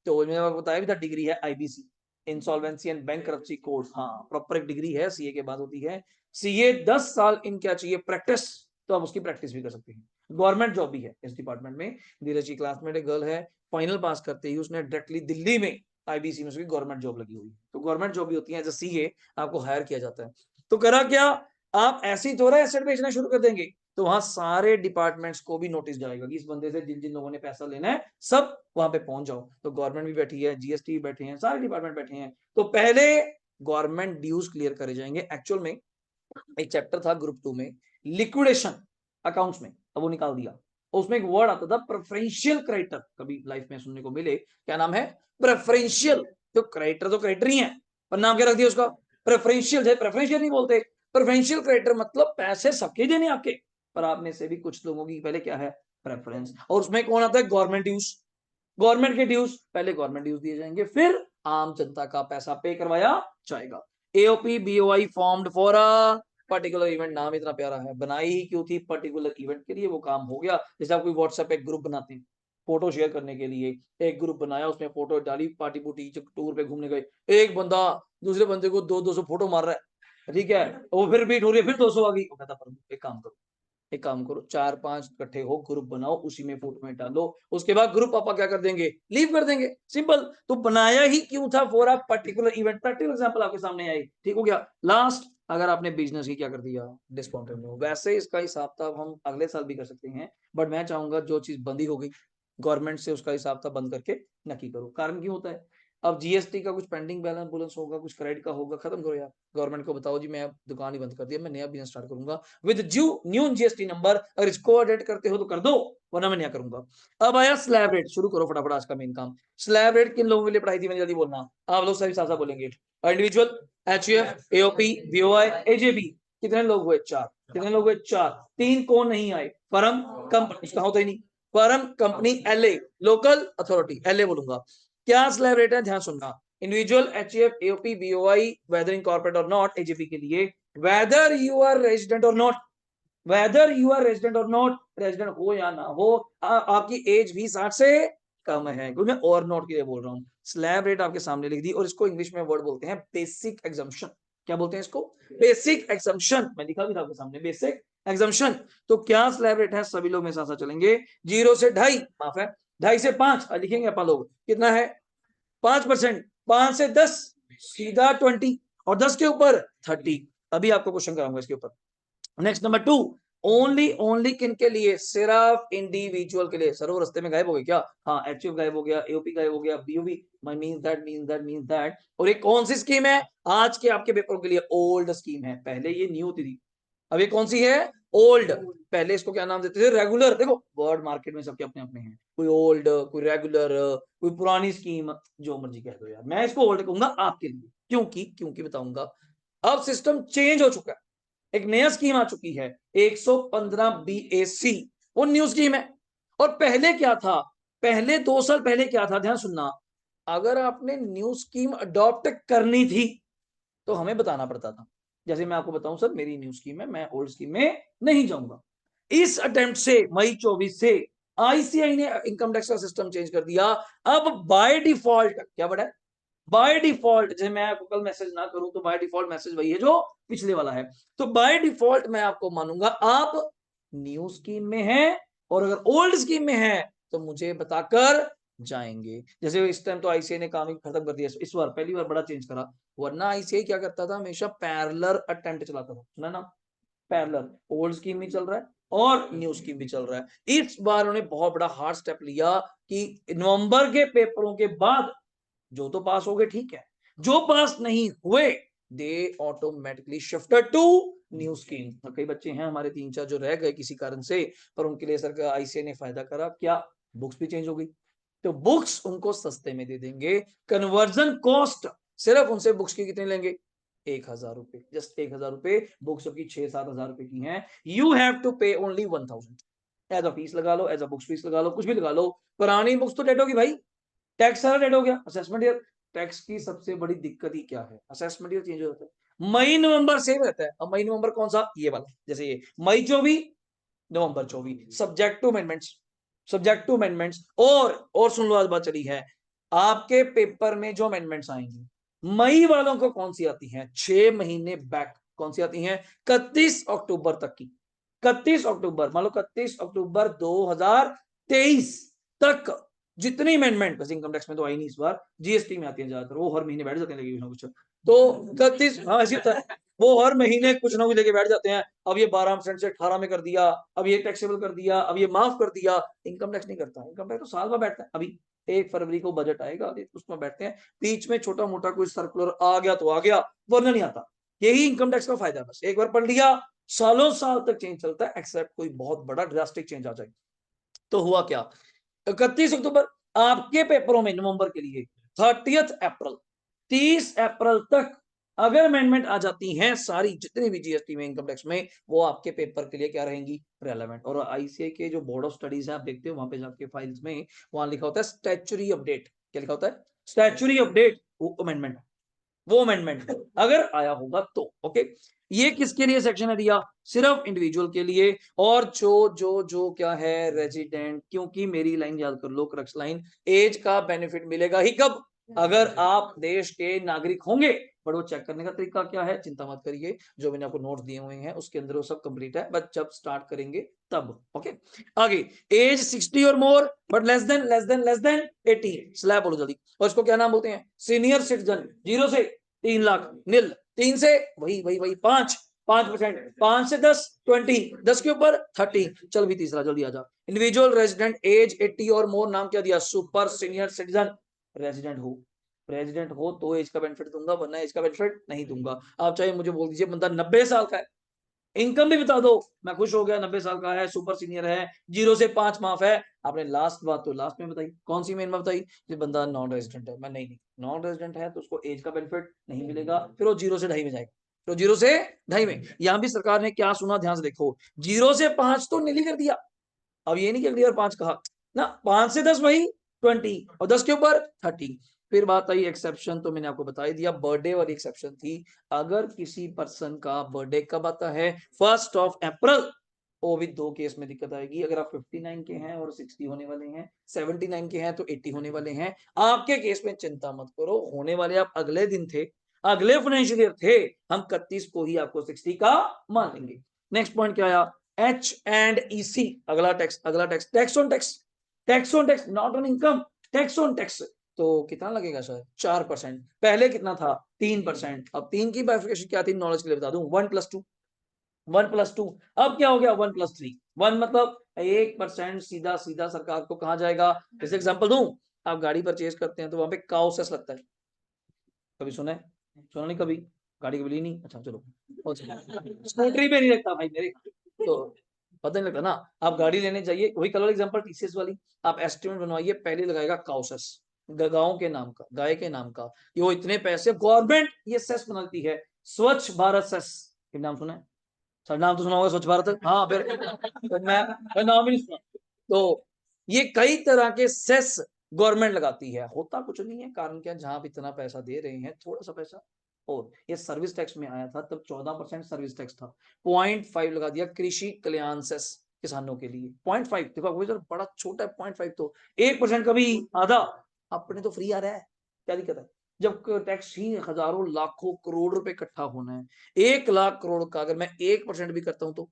तो मैंने आपको बताया भी था डिग्री है IBC, insolvency and bankruptcy code. हाँ प्रॉपर एक डिग्री है, सीए के बाद होती है। सीए 10 साल इन क्या चाहिए प्रैक्टिस, तो आप उसकी प्रैक्टिस भी कर सकते हैं। गवर्नमेंट जॉब भी है इस डिपार्टमेंट में। धीरज की क्लासमेट एक गर्ल है, फाइनल पास करते ही उसने डायरेक्टली दिल्ली में आईबीसी में उसकी गवर्नमेंट जॉब लगी हुई है। तो गवर्नमेंट जॉब भी होती है, एज अ सीए आपको हायर किया जाता है। तो करा क्या, आप ऐसे ही थोड़ा एसेट बेचना शुरू कर देंगे, तो वहां सारे डिपार्टमेंट्स को भी नोटिस जाएगा कि इस बंदे से जिन जिन लोगों ने पैसा लेना है सब वहां पे पहुंच जाओ। तो गवर्नमेंट भी बैठी है, जीएसटी भी बैठे हैं, सारे डिपार्टमेंट बैठे हैं। तो पहले गवर्नमेंट ड्यूज क्लियर करे जाएंगे। एक्चुअल में एक चैप्टर था ग्रुप 2 में लिक्विडेशन अकाउंट्स में, अब वो निकाल दिया। उसमें एक वर्ड आता था प्रेफरेंशियल क्रेडिटर, कभी लाइफ में सुनने को मिले, क्या नाम है प्रेफरेंशियल। तो क्रेडिटर ही है, पर नाम क्या रख दिया उसका प्रेफरेंशियल। प्रेफरेंशियल नहीं बोलते, प्रेफरेंशियल क्रेडिटर मतलब पैसे सबके देने आपके, पर आप में से भी कुछ लोगों की पहले क्या है प्रेफरेंस। और उसमें कौन आता है गवर्नमेंट ड्यूज, गवर्नमेंट के ड्यूज, पहले गवर्नमेंट ड्यूज दिए जाएंगे, फिर आम जनता का पैसा पे करवाया जाएगा। AOP BOI formed for a particular event, नाम इतना प्यारा है, बनाई ही क्यों थी पर्टिकुलर इवेंट के लिए, वो काम हो गया। जैसे आप कोई व्हाट्सएप एक ग्रुप बनाते हैं फोटो शेयर करने के लिए, एक ग्रुप बनाया उसमें फोटो डाली, पार्टी पुटी टूर पे घूमने गए, एक बंदा दूसरे बंदे को 200 फोटो मार रहा है, ठीक है, वो फिर रिपीट हो रही है, फिर 200 आ गई, वो कहता एक काम करो, एक काम करो 4-5 इकट्ठे हो, ग्रुप बनाओ, उसी में फोटो में डालो, उसके बाद ग्रुप पापा क्या कर देंगे लीव कर देंगे, सिंपल। तो बनाया ही क्यों था for a particular event. Practical example आपके सामने आई, ठीक हो गया। लास्ट, अगर आपने बिजनेस ही क्या कर दिया डिस्कंटिन्यू, वैसे इसका हिसाब किताब हम अगले साल भी कर सकते हैं, बट मैं चाहूंगा जो चीज बंदी हो गई गवर्नमेंट से उसका हिसाब किताब बंद करके नक्की करो। कारण क्यों होता है, अब जीएसटी का कुछ पेंडिंग बैलेंस बुलेंस होगा, कुछ क्रेडिट का होगा, खत्म करो यार। गवर्नमेंट को बताओ जी मैं दुकान ही बंद कर दिया, मैं नया बिजनेस स्टार्ट करूंगा विद न्यू जीएसटी नंबर। अगर इसको अपडेट करते हो तो कर दो, वरना मैं नया करूंगा। अब आया स्लैब रेट, शुरू करो फटाफट आज का मेन काम। स्लैब रेट किन लोगों के लिए पढ़ाई थी मैंने, जल्दी बोलना, आप लोग सभी साथ साथ बोलेंगे। इंडिविजुअल, एचयूएफ, एओपी, बीओआई, एजेबी, कितने लोग हुए चार, कितने लोग हुए चार, तीन कौन नहीं आए, फर्म कंपनी, उसका होता ही नहीं, firm company LA, local authority LA बोलूंगा। क्या स्लैब रेट है ध्यान सुनना, individual, HUF, AOP, BOI, whether incorporate और नॉट, एजेपी के लिए वेदर यू आर रेजिडेंट और not, whether you are resident और नॉट, रेजिडेंट हो या ना हो, आपकी एज भी 60 से कम है, क्योंकि मैं और नॉट के लिए बोल रहा हूँ। स्लैब रेट आपके सामने लिख दी, और इसको इंग्लिश में वर्ड बोलते हैं बेसिक एग्जम्पशन। क्या बोलते हैं इसको, बेसिक एग्जम्पशन, मैं लिखा भी था आपके सामने बेसिक एग्जम्पशन। तो क्या स्लैब रेट है, सभी लोग मेरे साथ साथ चलेंगे, 0 से 2.5, माफ है 2.5 से 5 लिखेंगे अपन लोग, कितना है 5%, 5 से 10 सीधा 20, और 10 के ऊपर 30। अभी आपको क्वेश्चन कराऊंगा इसके ऊपर। नेक्स्ट नंबर 2, ओनली किन के लिए, सिर्फ इंडिविजुअल के लिए। सर वो रास्ते में गायब हो गए क्या, हाँ एचयूएफ गायब हो गया, एओपी गायब हो गया, बीओबी मींस दैट। और ये कौन सी स्कीम है, आज के आपके पेपरों के लिए ओल्ड स्कीम है, पहले ये न्यू थी, अब ये कौन सी है ओल्ड। पहले इसको क्या नाम देते थे रेगुलर, देखो वर्ड मार्केट में सबके अपने अपने हैं, कोई ओल्ड, कोई रेगुलर, कोई पुरानी स्कीम, जो मर्जी कह दो यार, मैं इसको ओल्ड कहूंगा आपके लिए, क्योंकि बताऊंगा अब सिस्टम चेंज हो चुका है, एक नया स्कीम आ चुकी है 115 बीएसी, वो न्यू स्कीम है। और पहले क्या था, पहले 2 साल पहले क्या था, ध्यान सुनना, अगर आपने न्यू स्कीम अडॉप्ट करनी थी तो हमें बताना पड़ता था। जैसे मैं आपको बताऊं सर मेरी न्यू स्कीम है, मैं ओल्ड स्कीम में नहीं जाऊंगा। इस अटेम्प्ट से मई 24 से आईसीआई ने इनकम टैक्स का सिस्टम चेंज कर दिया। अब बाय डिफॉल्ट क्या बढ़ा, बाय डिफॉल्ट, जैसे मैं आपको कल मैसेज ना करूं तो बाय डिफॉल्ट मैसेज वही है जो पिछले वाला है, तो बाय डिफॉल्ट मैं आपको मानूंगा आप न्यू स्कीम में हैं, और अगर ओल्ड स्कीम में है तो मुझे बताकर जाएंगे। जैसे इस टाइम तो आईसीआई ने काम ही खत्म कर दिया, इस बार पहली बार बड़ा चेंज करा, वरना आईसीआई क्या करता था, हमेशा पैरेलल अटेम्प्ट चलाता था, सुना ना, पैरेलल, ओल्ड स्कीम भी चल रहा है और न्यू स्कीम भी चल रहा है। इस बार उन्होंने बहुत बड़ा हार्ड स्टेप लिया कि नवंबर के पेपरों के बाद जो तो पास हो गए ठीक है, जो पास नहीं हुए they automatically shifted to new scheme. कई बच्चे हैं हमारे 3-4 जो रह गए किसी कारण से, पर उनके लिए सर आईसीआई ने फायदा करा क्या, बुक्स भी चेंज हो गई, तो बुक्स उनको सस्ते में दे देंगे। कन्वर्जन कॉस्ट सिर्फ उनसे बुक्स की कितने लेंगे, 1,000 रुपए, जस्ट 1,000 रुपए, बुक्स की 6-7 हजार रुपए की हैं, यू हैव टू पे ओनली 1,000 एज अ फीस लगा लो, एज अ बुक्स फीस लगा लो, कुछ भी लगा लो। पुरानी बुक्स तो डेट होगी भाई, टैक्स सारा डेट हो गया, असेसमेंट ईयर, टैक्स की सबसे बड़ी दिक्कत ही क्या है, असेसमेंट ईयर चेंज हो जाता है, मई नवंबर सेम रहता है। अब मई नवंबर कौन सा, ये वाला, जैसे ये मई 24 नवंबर 24, subject to amendments, subject to amendments, और सुन लो आज बात चली है, आपके पेपर में जो अमेंडमेंट्स आएंगी मई वालों को कौन सी आती हैं, 6 महीने बैक कौन सी आती हैं, 31 अक्टूबर तक की, 31 अक्टूबर मान लो 31 अक्टूबर 2023 तक जितनी अमेंडमेंट, बस इनकम टैक्स में तो आई नहीं इस बार, जीएसटी में आती है ज्यादातर, वो हर महीने बैठ जाते हैं लगे कुछ ना कुछ, तो 31, हाँ ऐसी होता है, वो हर महीने कुछ ना कुछ लेके बैठ जाते हैं, अब ये 12% से 18 में कर दिया, अब ये टैक्सेबल कर दिया, अब ये माफ कर दिया। इनकम टैक्स नहीं करता, इनकम टैक्स तो साल भर बैठता है, अभी 1 फरवरी को बजट आएगा उसमें बैठते हैं, बीच में छोटा मोटा कोई सर्कुलर आ गया तो आ गया, वरना नहीं आता। यही इनकम टैक्स का फायदा है, बस एक बार पढ़ लिया सालों साल तक चेंज चलता है, एक्सेप्ट कोई बहुत बड़ा ड्रास्टिक चेंज आ जाए। तो हुआ क्या, 31 अक्टूबर आपके पेपरों में नवंबर के लिए 30 अप्रैल 30 अप्रैल तक अगर अमेंडमेंट आ जाती हैं सारी जितनी भी जीएसटी में इनकम टैक्स में, वो आपके पेपर के लिए क्या रहेंगी, रेलेवेंट। और आईसीआई के जो बोर्ड ऑफ स्टडीज है आप देखते हो वहां पे जाके फाइल्स में वहां लिखा होता है स्टैच्यूरी अपडेट, क्या लिखा होता है, स्टैच्यूरी अपडेट, वो अमेंडमेंट, वो अमेंडमेंट अगर आया होगा तो ओके। ये किसके लिए सेक्शन है दिया, सिर्फ इंडिविजुअल के लिए, और जो जो जो क्या है रेजिडेंट, क्योंकि मेरी लाइन याद कर लो क्रक्स लाइन, एज का बेनिफिट मिलेगा ही कब, अगर आप देश के नागरिक होंगे। पर वो चेक करने का तरीका क्या है, चिंता मत करिए, जो मैंने आपको नोट्स दिए हुए हैं उसके अंदर वो सब कंप्लीट है, बट जब स्टार्ट करेंगे तब ओके। आगे एज 60 और more but less than 80 slab बोलो जल्दी, और इसको क्या नाम बोलते हैं, सीनियर सिटीजन, 0 से 3 लाख नील, 3 से वही 5%, 5 से 10 20, 10 के ऊपर 30, चल भी तीसरा जल्दी आ जा, इंडिविजुअल रेजिडेंट एज 80 और मोर, नाम क्या दिया, सुपर सीनियर सिटीजन, रेजिडेंट हो तो एज का बेनिफिट दूंगा, वरना एज का बेनिफिट नहीं दूंगा। आप चाहे मुझे बोल दीजिए बंदा 90 साल का है, इनकम भी बता दो, मैं खुश हो गया, 90 साल का है, सुपर सीनियर है, 0 से 5 माफ है। आपने लास्ट बात तो लास्ट में बताई, कौन सी मेन में बताई, कि बंदा नॉन रेजिडेंट है, मैं नहीं नॉन रेजिडेंट है तो उसको एज का बेनिफिट नहीं मिलेगा, फिर वो 0 से 2.5 में जाएगा, तो 0 से 2.5 में, यहां भी सरकार ने क्या सुना ध्यान से देखो, 0 से 5 तो नीली कर दिया, अब ये नहीं कि अगली बार 5 कहा ना, 5 से 10 वही 20, और 10 के ऊपर 30। फिर बात आई एक्सेप्शन, तो मैंने आपको बता ही दिया, बर्थडे वाली एक्सेप्शन थी, अगर किसी पर्सन का बर्थडे कब आता है 1 अप्रैल, वो भी 2 केस में दिक्कत आएगी, अगर आप 59 के हैं और 60 होने वाले हैं, 79 के हैं तो 80 होने वाले हैं, आपके केस में चिंता मत करो, होने वाले आप अगले दिन थे, अगले फाइनेंशियल ईयर थे, हम 31 को ही आपको 60 का मान लेंगे। नेक्स्ट पॉइंट क्या आया, H&EC, अगला tax, tax on tax not on income, tax on tax, तो कितना लगेगा सर, 4%, पहले कितना था 3%, अब 3 की बाइफिकेशन क्या थी, नॉलेज के लिए बता दूं, 1+2, अब क्या हो गया 1+3, 1 मतलब 1% सीधा सीधा सरकार को कहा जाएगा। जैसे एग्जांपल दूं, आप गाड़ी परचेज करते हैं तो वहां पे काउ सेस लगता है, कभी सुना है, सुना नहीं कभी, गाड़ी कभी ली नहीं, अच्छा चलो, स्कूटरी पे नहीं लगता भाई मेरे, तो पता नहीं लगता ना, आप गाड़ी लेने जाइए, वही कलर एग्जांपल टीसीएस वाली, आप एस्टिमेट बनवाइए, पहले लगाएगा काउसेस, गाँव के नाम का, गाय के नाम का, ये वो इतने पैसे, गवर्नमेंट ये सेस बनाती है, स्वच्छ भारत सेस, ये नाम सुना है सर, नाम तो सुना होगा स्वच्छ भारत, हाँ फिर तो मैं नाम ही नहीं सुना, तो ये कई तरह के सेस गवर्नमेंट लगाती है, होता कुछ नहीं है, कारण क्या, जहां आप इतना पैसा दे रहे हैं थोड़ा सा पैसा, और ये सर्विस टैक्स में आया था तब 14% सर्विस टैक्स था, 0.5 लगा दिया कृषि कल्याण सेस किसानों के लिए, 0.5 देखो बड़ा छोटा है, 0.5 तो 1% का भी आधा, अपने तो फ्री आ रहा है, क्या दिक्कत है, जब टैक्स ही हजारों लाखों करोड़ रुपए इकट्ठा होना है, 1 लाख करोड़ का अगर मैं 1% भी करता हूं तो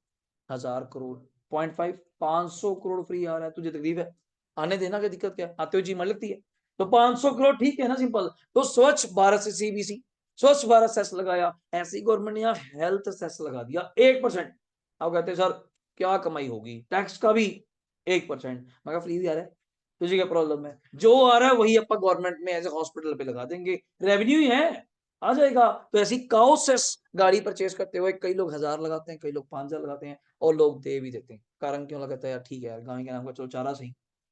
1000 करोड़, 0.5 500 करोड़ फ्री आ रहा है, तुझे तकलीफ है, आने देना, क्या दिक्कत क्या, आते हुए जी मन लगती है, तो 500 करोड़ ठीक है ना, सिंपल। तो स्वच्छ भारत से सीबीसी, स्वच्छ भारत सेस लगाया, ऐसी गवर्नमेंट ने हेल्थ सेस लगा दिया 1%, अब कहते हैं सर क्या कमाई होगी, टैक्स का भी 1%, मैं फ्री भी आ रहा है, तुझे क्या प्रॉब्लम है, जो आ रहा है वही अपन गवर्नमेंट में एज ए हॉस्पिटल पे लगा देंगे, रेवेन्यू ही है, आ जाएगा। तो ऐसी काउ सेस गाड़ी परचेज करते हुए कई लोग 1000 लगाते हैं, कई लोग 5000 लगाते हैं, और लोग दे भी देते हैं, कारण क्यों लगाता है यार, ठीक है यार, गाय के नाम का चलो चारा सही,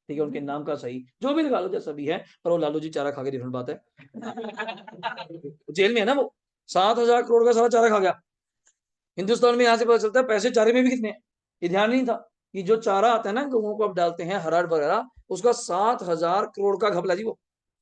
ठीक है, उनके नाम का सही, जो भी लगा लो जैसा भी है, पर वो लालू जी चारा खा के डिफरेंट बात है, जेल में है ना वो, 7000 करोड़ का सारा चारा खा गया, हिंदुस्तान में यहाँ से पता चलता है पैसे चारे में भी कितने हैं, ये ध्यान नहीं था कि जो चारा आता है ना गऊओं को आप डालते हैं हराड़ वगैरह, उसका 7000 करोड़ का घपला जी वो,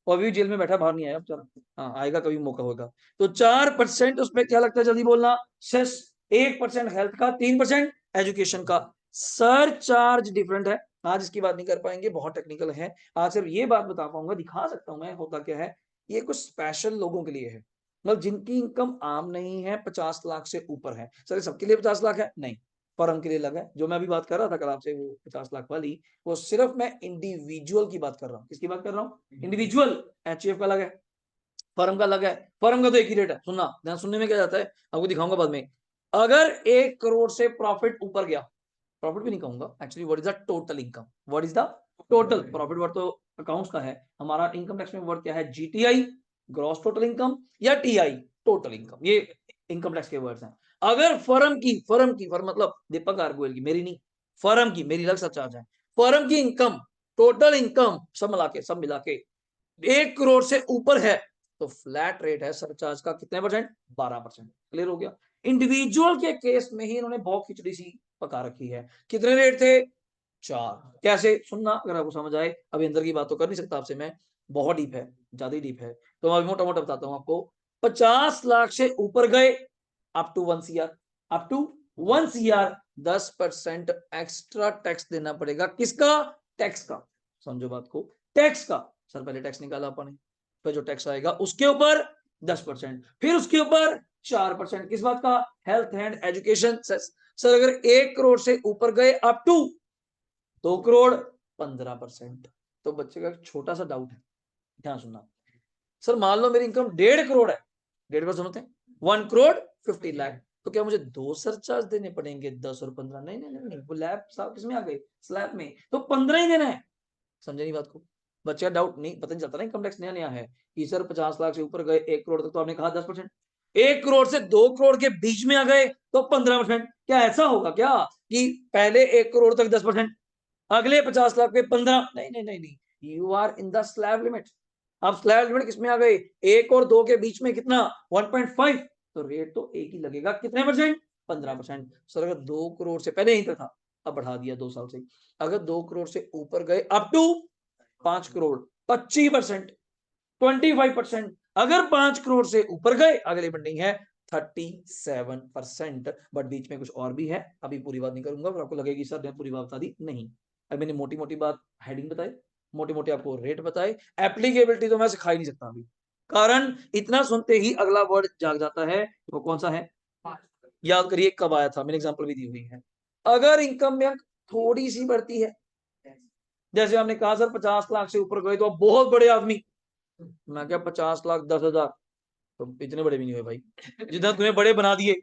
और अभी जेल में बैठा, बाहर नहीं आया बेचारा, हाँ आएगा कभी मौका होगा। तो 4% उसमें क्या लगता है, जल्दी बोलना, सेस, 1% हेल्थ का, 3% एजुकेशन का, सर चार्ज डिफरेंट है, आज इसकी बात नहीं कर पाएंगे, बहुत टेक्निकल है। आज सिर्फ ये बात बता पाऊंगा, दिखा सकता हूं मैं होता क्या है। ये कुछ स्पेशल लोगों के लिए है, मतलब जिनकी इनकम आम नहीं है, 50 लाख से ऊपर है। सर सबके लिए 50 लाख है नहीं, फर्म के लिए अलग है। जो मैं अभी बात कर रहा था कल आपसे, वो 50 लाख वाली, वो सिर्फ मैं इंडिविजुअल की बात कर रहा हूँ। किसकी बात कर रहा हूँ? इंडिविजुअल। एचयूएफ का अलग है, फर्म का अलग है। फर्म का तो एक ही रेट है। सुनना ध्यान, सुनने में क्या जाता है आपको दिखाऊंगा बाद में। अगर 1 करोड़ से प्रॉफिट ऊपर गया, प्रॉफिट भी नहीं कहूंगा actually, what is the total income, what is the total profit. Word तो अकाउंट्स का है, हमारा इनकम टैक्स में वर्ड क्या है? जीटीआई, ग्रॉस टोटल इनकम, या टीआई, टोटल इनकम। ये इनकम टैक्स के वर्ड्स हैं। अगर फर्म मतलब दीपक गारगोयल की, मेरी नहीं, फर्म की, मेरी अलग चार्ज है। फर्म की इनकम, टोटल इनकम सब मिला के 1 करोड़ से ऊपर है तो फ्लैट रेट है सरचार्ज का कितने परसेंट? 12%। क्लियर हो गया? इंडिविजुअल के केस में ही इन्होंने बहुत खिचड़ी सी पका रखी है। कितने रेट थे? 4। कैसे? सुनना, अगर आपको समझ आए। अभी अंदर की बात तो कर नहीं सकता आपसे मैं, बहुत डीप है, ज्यादा ही डीप है, तो मैं मोटा मोटा बताता हूं आपको। 50 लाख से ऊपर गए up to 1 CR, up to 1 CR 10% extra tax देना पड़ेगा। किसका? टैक्स का। समझो बात को, टैक्स का। सर पहले टैक्स निकाला अपन, फिर जो टैक्स आएगा उसके ऊपर 10%, फिर उसके ऊपर 4%। किस बात का? Health and education. सर अगर 1 करोड़ से ऊपर गए अप टू 2 करोड़ 15%। तो बच्चे का छोटा सा डाउट है, ध्यान सुनना। सर मान लो मेरी इनकम 1.5 करोड़ है, 1.5 करोड़ समझते हैं, 1 करोड़ 50 लाख, तो क्या मुझे 2 सरचार्ज देने पड़ेंगे, 10 और 15? नहीं नहीं नहीं, वो लैब साहब किसमें आ गए? स्लैब में, तो 15 ही देना है। समझे नहीं बात को? बच्चे का डाउट नहीं, पता नहीं चलता ना, इनकम टैक्स नया नया है कि सर 50 लाख से ऊपर गए 1 करोड़ तक, तो आपने कहा 10%। 1 करोड़ से 2 करोड़ के बीच में आ गए तो 15%। क्या ऐसा होगा क्या कि पहले 1 करोड़ तक 10%, अगले 50 लाख पे 15? नहीं नहीं नहीं नहीं, you are in the slab limit. अब स्लैब लिमिट किसमें आ गए? 1 और 2 के बीच में कितना? 1.5। तो रेट तो एक ही लगेगा, कितने परसेंट? 15%। सर अगर 2 करोड़ से पहले यहीं तक था, अब बढ़ा दिया 2 साल से, अगर 2 करोड़ से ऊपर गए अप टू 5 करोड़, 25%, 25%। अगर 5 करोड़ से ऊपर गए, अगली बंडिंग है 37%। बट बीच में कुछ और भी है, अभी पूरी बात नहीं करूंगा, फिर आपको लगेगी सर ने पूरी बात बता दी। नहीं, अब मैंने मोटी मोटी बात हेडिंग बताई, मोटी मोटी आपको रेट बताए। एप्लीकेबिलिटी तो मैं सिखा ही नहीं सकता अभी, कारण इतना सुनते ही अगला वर्ड जाग जाता है। वो कौन सा है? याद करिए कब आया था, मैंने एग्जांपल भी दी हुई है। अगर इनकम में थोड़ी सी बढ़ती है, जैसे हमने कहा सर 50 लाख से ऊपर गए तो अब बहुत बड़े आदमी, मैं क्या 50 लाख 10,000, तो इतने बड़े भी नहीं हुए भाई, जितना तूने बड़े बना दिए,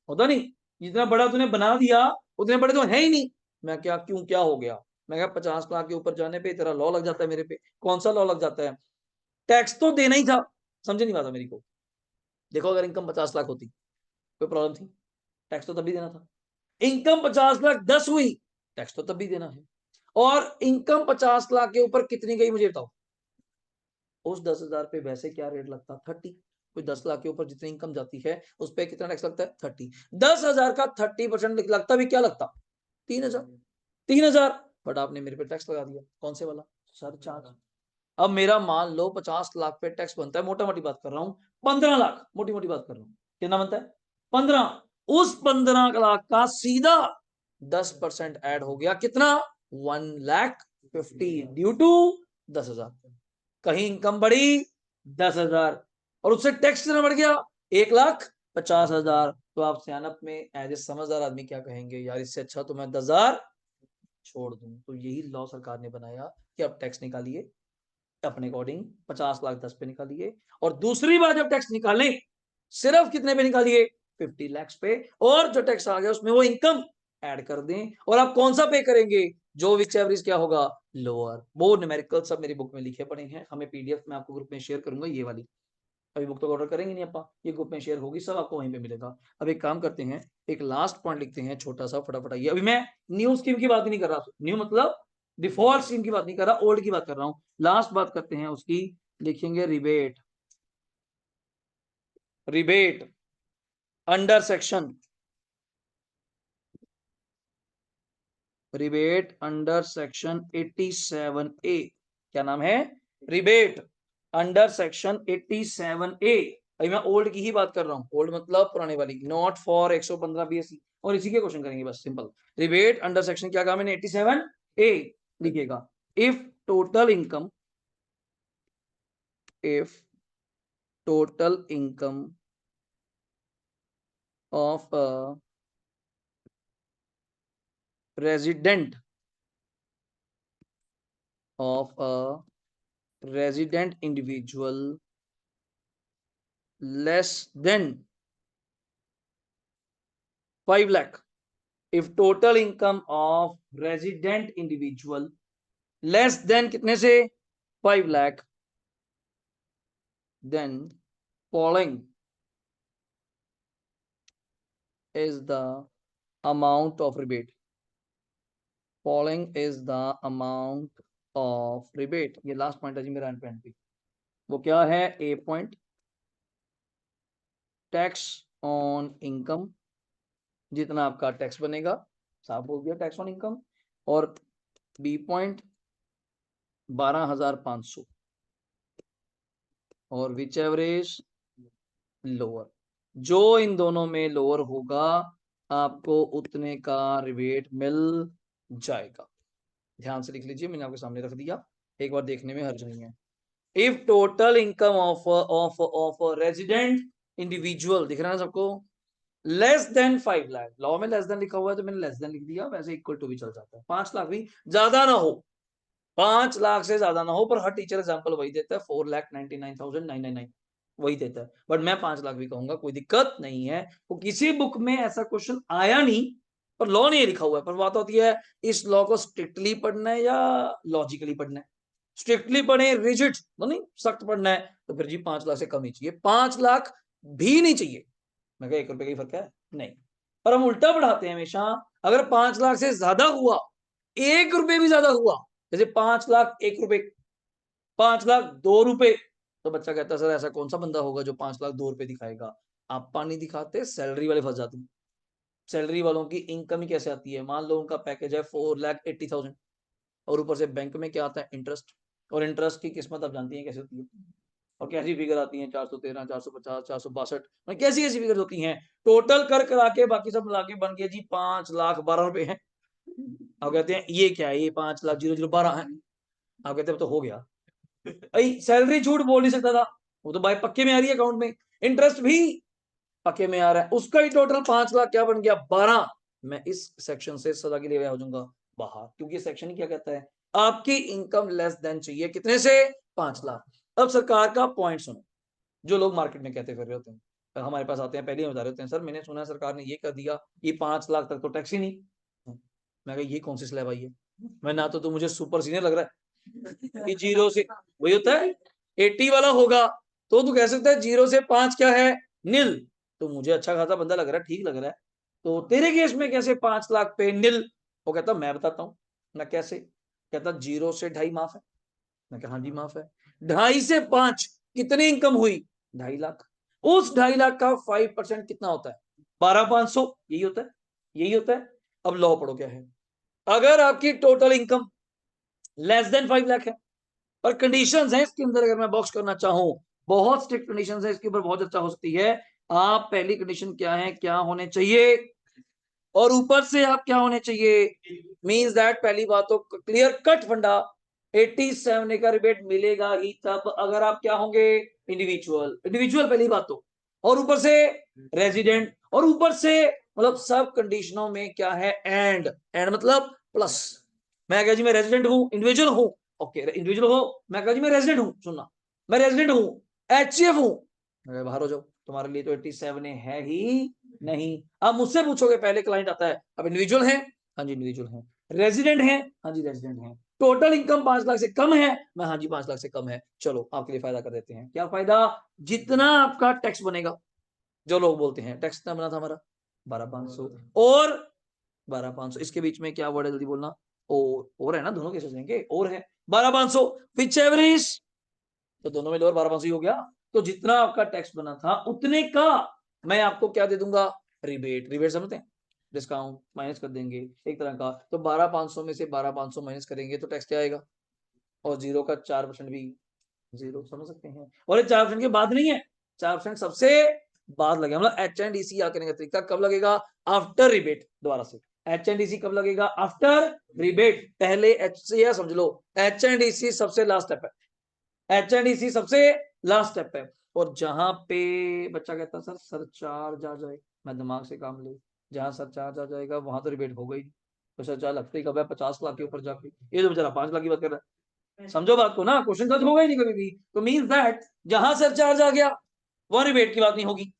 होता नहीं, जितना बड़ा तूने बना दिया उतने बड़े तो है ही नहीं। मैं क्या, क्यों, क्या हो गया? मैं क्या 50 लाख के ऊपर जाने पे तेरा लॉ लग जाता है मेरे पे। कौन सा लॉ लग जाता है? टैक्स तो देना ही था। समझे नहीं बात मेरी को? देखो अगर इनकम 50 लाख होती कोई प्रॉब्लम थी? टैक्स तो तब भी देना था। इनकम 50 लाख 10 हुई, टैक्स तो तब भी देना है। और इनकम 50 लाख के ऊपर कितनी गई मुझे बताओ? उस 10,000 पे वैसे क्या रेट लगता? 30। कोई 10 लाख के ऊपर जितनी इनकम जाती है उस पर कितना टैक्स लगता है? 30। 10,000 का 30% लगता भी क्या लगता? 3,000। 3,000, बट आपने मेरे पे टैक्स लगा दिया। कौन से वाला? सरचार्ज। अब मेरा मान लो 50 लाख पे टैक्स बनता है, मोटा मोटी बात कर रहा हूँ, 15 लाख, मोटी मोटी बात कर रहा हूँ, कितना बनता है? 15। उस 15 लाख का सीधा 10% ऐड हो गया, कितना? 1,50,000 ड्यू टू 10,000। कहीं इनकम बढ़ी 10,000 और उससे टैक्स कितना बढ़ गया? 1,50,000। तो आप सियानत में एज ए समझदार आदमी क्या कहेंगे? यार इससे अच्छा तो मैं 10,000 छोड़ दूं। तो यही लॉ सरकार ने बनाया कि अब टैक्स निकालिए अपने अकॉर्डिंग, 50 लाख 10 पे निकालिए, और दूसरी बार जब टैक्स निकालें सिर्फ कितने पे निकालिए? 50 लाख पे, और जो टैक्स आ गया उसमें वो इनकम ऐड कर दें। और आप कौन सा पे करेंगे? जो विच एवरेज क्या होगा? लोअर। वो न्यूमेरिकल सब मेरी बुक में लिखे पड़े हैं, हमें पीडीएफ में आपको ग्रुप में शेयर करूंगा ये वाली। अभी बुक तो ऑर्डर करेंगे नहीं अपन, ये ग्रुप में शेयर होगी, सब आपको वहीं पे मिलेगा। अब एक काम करते हैं, एक लास्ट पॉइंट लिखते हैं छोटा सा, फटाफट आइए। अभी मैं न्यू स्कीम की बात ही नहीं कर रहा, न्यू मतलब डिफॉल्ट स्कीम की बात नहीं कर रहा, ओल्ड की बात कर रहा हूं। लास्ट बात करते हैं उसकी, लिखेंगे rebate, rebate under section, rebate under section 87A। क्या नाम है? Rebate under section 87A। अभी मैं ओल्ड की ही बात कर रहा हूं, ओल्ड मतलब पुराने वाली, नॉट फॉर 115 BSc, और इसी के क्वेश्चन करेंगे बस सिंपल। रिबेट अंडर सेक्शन क्या कहा मैंने? 87A। लिखिएगा if total income of a resident individual less than 5 lakh, if total income of resident individual less than कितने से 5 lakh, then following is the amount of rebate. ये last point है जी मेरा and पे। वो क्या है? ए पॉइंट टैक्स ऑन इनकम, जितना आपका टैक्स बनेगा, साफ हो गया टैक्स ऑन इनकम। और बी पॉइंट 12,500 और विच एवरेज लोअर, जो इन दोनों में लोअर होगा आपको उतने का रिबेट मिल जाएगा। ध्यान से लिख लीजिए, मैंने आपके सामने रख दिया, एक बार देखने में हर्ज नहीं है। If total income of resident individual, दिख रहा है सबको, लेस देन 5 लाख, लॉ में लेस देन लिखा हुआ है तो मैंने लेस देन लिख दिया, वैसे इक्वल टू भी चल जाता है। 5 लाख भी ज्यादा ना हो, 5 लाख से ज्यादा ना हो, पर हर टीचर एग्जांपल वही देता है 4,99,999 वही देता है, बट मैं 5 लाख भी कहूंगा, कोई दिक्कत नहीं है। तो किसी बुक में ऐसा क्वेश्चन आया नहीं, पर लॉ नहीं लिखा हुआ है, पर बात होती है इस लॉ को स्ट्रिक्टली पढ़ना है या लॉजिकली पढ़ना है। स्ट्रिक्टली पढ़े, रिजिड तो नहीं, सख्त पढ़ना है तो फिर जी 5 लाख से कम ही चाहिए, 5 लाख भी नहीं चाहिए। मैं कहा 1 रुपए का ही फर्क है, नहीं। पर हम उल्टा पढ़ाते हैं हमेशा, अगर 5 लाख से ज्यादा हुआ, 1 रुपए भी ज्यादा हुआ, जैसे 5 लाख 1 रुपए, 5 लाख 2 रुपए, तो बच्चा कहता है सर ऐसा कौन सा बंदा होगा जो 5 लाख 2 रुपए दिखाएगा। आप नहीं दिखाते, सैलरी वाले फंस जाते हैं। सैलरी वालों की इनकम ही कैसे आती है? मान लो उनका पैकेज है 4,80,000 और ऊपर से बैंक में क्या आता है? इंटरेस्ट। और इंटरेस्ट की किस्मत आप जानती हैं कैसे होती है, और कैसी फिगर आती है? 413, 450, 462, कैसी कैसी फिगर होती हैं। टोटल कर करा के बाकी सब मिला के बन गया जी 5,12,000 है। आप कहते हैं ये क्या है, ये 5,00,012 है। आप कहते हैं तो हो गया भाई, सैलरी झूठ बोल नहीं सकता था, वो तो भाई पक्के में आ रही है अकाउंट में, इंटरेस्ट भी पक्के में आ रहा है, उसका ही टोटल 5 लाख क्या बन गया? 12। मैं इस सेक्शन से सदा के लिए हो जाऊंगा बाहर, क्योंकि सेक्शन ही क्या कहता है, आपकी इनकम लेस देन चाहिए कितने से? 5 लाख। अब सरकार का पॉइंट सुनो, जो लोग मार्केट में कहते फिर रहे होते हैं, हमारे पास आते हैं, पहले ही बता रहे होते हैं, सर मैंने सुना है सरकार ने ये कर दिया, ये 5 लाख तक तो टैक्स ही नहीं। मैं कहा ये कौन सी स्लैब आई है? मैं ना तो मुझे सुपर सीनियर लग रहा है कि 0 से, वही होता है 80 वाला होगा तो तू कह सकता है 0 से 5 क्या है? नील। तो मुझे अच्छा खासा बंदा लग रहा है, ठीक लग रहा है, तो तेरे केस में कैसे 5 लाख पे नील? वो कहता मैं बताता हूँ ना कैसे। कहता 0 से 2.5 माफ है। मैं कहा हाँ जी माफ है। 2.5 से 5 कितनी इनकम हुई? 2.5 लाख। उस 2.5 लाख का 5% कितना होता है? 12,500, यही होता है, यही होता है। अब लॉ पढ़ो क्या है, अगर आपकी total income less than 5 lakh है, और कंडीशंस हैं इसके अंदर, अगर मैं बॉक्स करना चाहूं, बहुत स्ट्रिक्ट कंडीशंस है इसके ऊपर, बहुत अच्छा हो सकती है। आप पहली कंडीशन क्या है, क्या होने चाहिए, और ऊपर से आप क्या होने चाहिए, मींस दैट पहली बात तो क्लियर कट फंडा, 87 का रिबेट मिलेगा ही तब अगर आप क्या होंगे? इंडिविजुअल। इंडिविजुअल पहली बात तो, और ऊपर से रेजिडेंट, और ऊपर से मतलब सब कंडीशनों में क्या है? एंड मतलब प्लस। मैं कहा जी मैं रेजिडेंट हूं, इंडिविजुअल हूं, ओके इंडिविजुअल हो, मैं कहा जी मैं रेजिडेंट हूं, सुनना, मैं रेजिडेंट हूं, एचसीएफ हूं, बाहर हो जाओ, तुम्हारे लिए तो 87 है ही नहीं। आप मुझसे पूछोगे, पहले क्लाइंट आता है, अब इंडिविजुअल है, हाँ जी इंडिविजुअल है, रेजिडेंट है, हाँ जी रेजिडेंट है, टोटल इनकम 5 लाख से कम है, मैं हाँ जी 5 लाख से कम है, चलो आपके लिए फायदा कर देते हैं। क्या फायदा? जितना आपका टैक्स बनेगा, जो लोग बोलते हैं टैक्स कितना बना था हमारा? 12,500 और 12,500, इसके बीच में क्या वर्ड है जल्दी बोलना? और है ना, दोनों केसेस लेंगे, और है 12,500 विच एवरेज, तो दोनों में लोअर 12,500 ही हो गया। तो जितना आपका टैक्स बना था उतने का मैं आपको क्या दे दूंगा? रिबेट। रिबेट समझते हैं, डिस्काउंट माइनस कर देंगे एक तरह का। तो 12,500 में से 12,500 माइनस करेंगे तो टैक्स क्या आएगा? और 0 का 4% भी 0, समझ सकते हैं। और ये 4% के बाद नहीं है, 4% सबसे बाद लगेगा, मतलब HNDC आने का तरीका कब लगेगा? आफ्टर रिबेट, दोबारा से HNDC कब लगेगा? After rebate. पहले HCA समझ लो, HNDC सबसे लास्ट स्टेप है, HNDC सबसे लास्ट स्टेप है। और जहां पे बच्चा कहता सर सरचार्ज आ जाए, मैं दिमाग से काम ले, जहां सरचार्ज आ जाएगा वहां तो रिबेट होगा ही। तो सरचार्ज लगते ही कब है? 50 लाख के ऊपर जाके। ये तो बेचारा 5 लाख की बात कर रहा है, समझो बात को ना, क्वेश्चन खत्म होगा ही नहीं कभी भी। तो मींस दैट जहां सरचार्ज आ गया वहां रिबेट की बात नहीं होगी।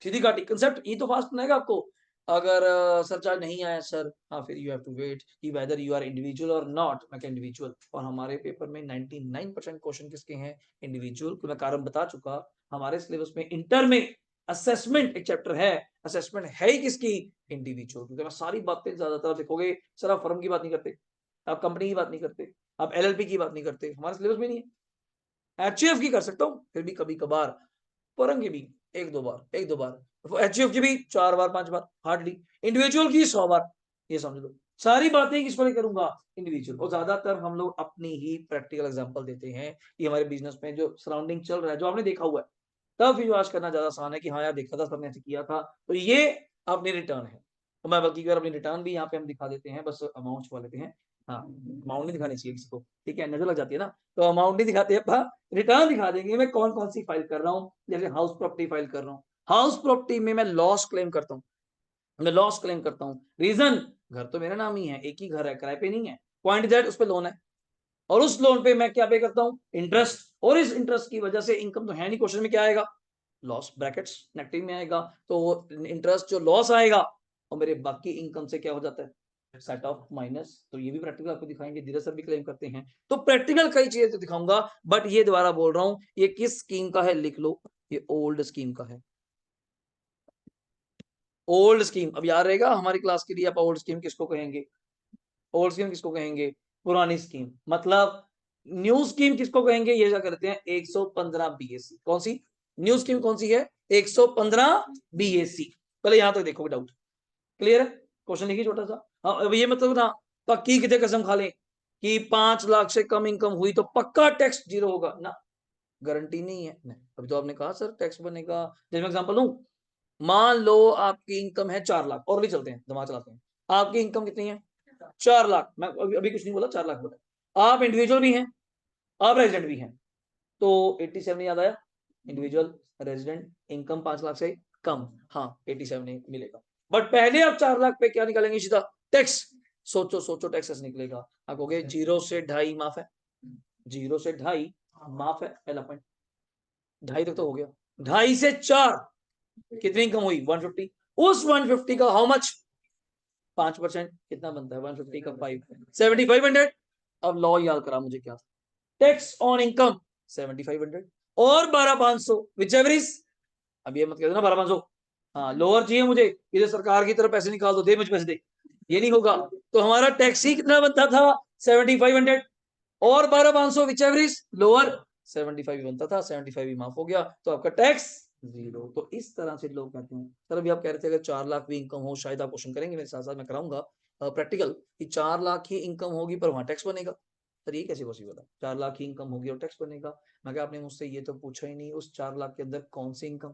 सीधी काटी कंसेप्ट, ये तो फास्ट बनाएगा आपको। अगर सरचार्ज नहीं आया सर, हाँ फिर यू हैव टू वेट कि वेदर यू आर इंडिविजुअल और नॉट। मैं इंडिविजुअल, और हमारे पेपर में 99% क्वेश्चन किसके हैं? इंडिविजुअल। तो मैं कारण बता चुका, हमारे सिलेबस में इंटर में असेसमेंट एक चैप्टर है, असेसमेंट है ही किसकी? इंडिविजुअल। क्योंकि मैं सारी बातें ज्यादातर देखोगे सर, आप फर्म की बात नहीं करते, आप कंपनी की बात नहीं करते, आप LLP की बात नहीं करते, हमारे सिलेबस में नहीं है। HUF की कर सकता हूँ फिर भी कभी कभार, फर्म की भी एक दो बार, HUF की भी 4 बार 5 बार हार्डली, इंडिविजुअल की 100 बार। ये समझ लो सारी बातें किस पर करूंगा? इंडिविजुअल। और ज्यादातर हम लोग अपनी ही प्रैक्टिकल एग्जांपल देते हैं कि हमारे बिजनेस में जो सराउंडिंग चल रहा है, जो आपने देखा हुआ है, तब विश्वास करना ज्यादा आसान है कि हाँ यार देखा था, सबने ऐसे किया था। तो ये अपनी रिटर्न है। तो मैं बल्कि अपनी रिटर्न भी यहाँ पे हम दिखा देते हैं, बस अमाउंट छुपा लेते हैं। हाँ, अमाउंट नहीं दिखानी चाहिए किसी को, ठीक है, नजर लग जाती है ना। तो अमाउंट नहीं दिखाते हैं, रिटर्न दिखा देंगे मैं कौन कौन सी फाइल कर रहा हूँ। जैसे हाउस प्रॉपर्टी फाइल कर रहा हूँ, हाउस प्रॉपर्टी में मैं लॉस क्लेम करता हूँ, मैं लॉस क्लेम करता हूँ। रीजन, घर तो मेरा नाम ही है, एक ही घर है, किराए पे नहीं है। पॉइंट दैट उस पे लोन है, और उस लोन पे मैं क्या पे करता हूँ? इंटरेस्ट। और इस इंटरेस्ट की वजह से इनकम तो है नहीं, क्वेश्चन में क्या आएगा? लॉस, ब्रैकेट्स नेगेटिव में आएगा। तो वो इंटरेस्ट जो लॉस आएगा और मेरे बाकी इनकम से क्या हो जाता है? Set of minus. तो ये भी प्रैक्टिकल आपको दिखाएंगे, धीरे सर भी क्लेम करते हैं। तो प्रैक्टिकल कई चीजें तो दिखाऊंगा, बट ये दोबारा बोल रहा हूं, ये किस स्कीम का है लिख लो, ये ओल्ड स्कीम का है। ओल्ड स्कीम, अब याद रहेगा हमारी क्लास के लिए, आप ओल्ड स्कीम किसको कहेंगे? ओल्ड स्कीम किसको कहेंगे? पुरानी स्कीम। मतलब न्यू स्कीम किसको कहेंगे? ये क्या करते हैं, 115 BAC। कौन सी न्यू स्कीम? कौन सी है? 115 BAC। पहले यहां तक देखो, डाउट क्लियर है? क्वेश्चन लिखिए छोटा सा। हाँ, अब ये मतलब ना पक्की कितने कसम खा ले कि 5 लाख से कम इनकम हुई तो पक्का टैक्स 0 होगा ना? गारंटी नहीं है। नहीं, अभी तो आपने कहा सर टैक्स बनेगा। जैसे मैं एग्जांपल लूं, मान लो आपकी इनकम है 4 लाख, और भी चलते हैं, दिमाग चलाते हैं। आपकी इनकम कितनी है? 4 लाख। मैं अभी कुछ नहीं बोला, 4 लाख बोला। आप इंडिविजुअल भी हैं, आप रेजिडेंट भी हैं। तो 87 याद आया? इंडिविजुअल, रेजिडेंट, इनकम 5 लाख से कम, हाँ 87 मिलेगा। बट पहले आप 4 लाख पे क्या निकालेंगे? सीधा टैक्स। सोचो सोचो, टैक्स निकलेगा। आप कहोगे 0 से 2.5 माफ है, 0 से 2.5 माफ है, पहला पॉइंट। 2.5 तक तो हो गया। 2.5 से 4 कितनी इनकम हुई? 150। उस 150 का हाउ मच? 5% कितना बनता है? 150 का 5, 7500। अब लॉ याद करा मुझे क्या, टैक्स ऑन इनकम 7500 और 12500 विच एवर इज। अब ये मत कहना 12500, हाँ लोअर चाहिए मुझे, इधर सरकार की तरफ पैसे निकाल दो, दे मुझे पैसे दे, ये नहीं होगा। तो हमारा टैक्स ही कितना बनता था? 7500 और 12500 विच एवर इज लोअर। 75 बनता था, 75 भी माफ हो गया, तो आपका टैक्स 0। तो इस तरह से लोग कहते हैं। सर अभी आप कह रहे थे अगर 4 लाख भी इनकम हो, शायद आप क्वेश्चन करेंगे मेरे साथ साथ, मैं कराऊंगा प्रैक्टिकल कि 4 लाख ही इनकम होगी पर वहां टैक्स बनेगा। सर ये कैसे पॉसिबल है? 4 लाख की इनकम होगी और टैक्स बनेगा? मैं क्या, आपने मुझसे ये तो पूछा ही नहीं, उस 4 लाख के अंदर कौन सी इनकम?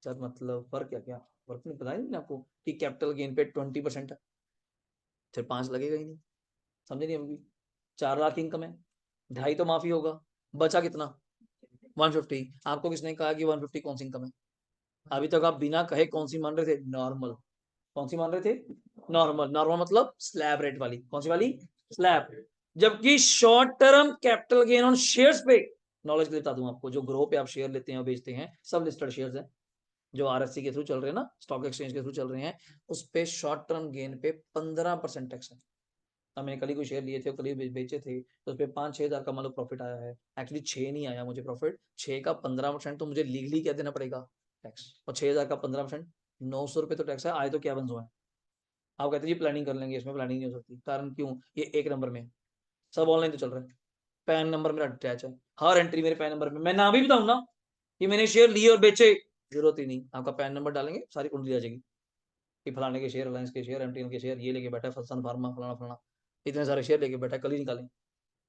सर मतलब फर्क क्या? क्या फर्क नहीं पता नहीं आपको कि कैपिटल गेन पे 20% है, फिर 5 लगेगा ही नहीं। समझे नहीं अभी? 4 लाख की इनकम है, 2.5 तो माफी होगा, बचा कितना? 150। आपको किसने कहा कि 150 कौन सी इनकम है? अभी तक आप बिना कहे कौन सी मान रहे थे? नॉर्मल। कौन सी मान रहे थे? नॉर्मल। नॉर्मल मतलब स्लैब रेट वाली। कौन सी वाली? स्लैब। जबकि short term capital gain on shares पे, नॉलेज के लिए बता दूं आपको, जो ग्रो पे आप शेयर लेते हैं और बेचते हैं, सब लिस्टेड शेयर्स हैं, जो RSC के थ्रू चल रहे हैं ना, स्टॉक एक्सचेंज के थ्रू चल रहे हैं, उस पे शॉर्ट टर्म गेन पे 15% टैक्स है। अब मैंने कल ही कोई शेयर लिए थे, कल ही बेचे थे, तो उस पर 5-6 हजार का मतलब प्रॉफिट आया है। एक्चुअली 6 नहीं आया मुझे प्रॉफिट, 6 का 15% तो मुझे लीगली क्या देना पड़ेगा? टैक्स। और 6,000 का 15% 900 रुपये तो टैक्स है। आए तो क्या बन है? आप कहते हैं जी प्लानिंग कर लेंगे, इसमें प्लानिंग नहीं हो सकती। कारण क्यों? ये एक नंबर में, सब ऑनलाइन तो चल रहा है, पैन नंबर मेरा अटैच है, हर एंट्री मेरे पैन नंबर में। मैं ना भी बताऊं ना कि मैंने शेयर लिए और बेचे, जरूरत ही नहीं, आपका पैन नंबर डालेंगे सारी कुंडली आ जाएगी कि फलाने के शेयर, अलायंस के शेयर, MTN के शेयर, ये लेके बैठा है सन फार्मा फलाना फलाना, इतने सारे शेयर लेके बैठा है, कल ही निकालें।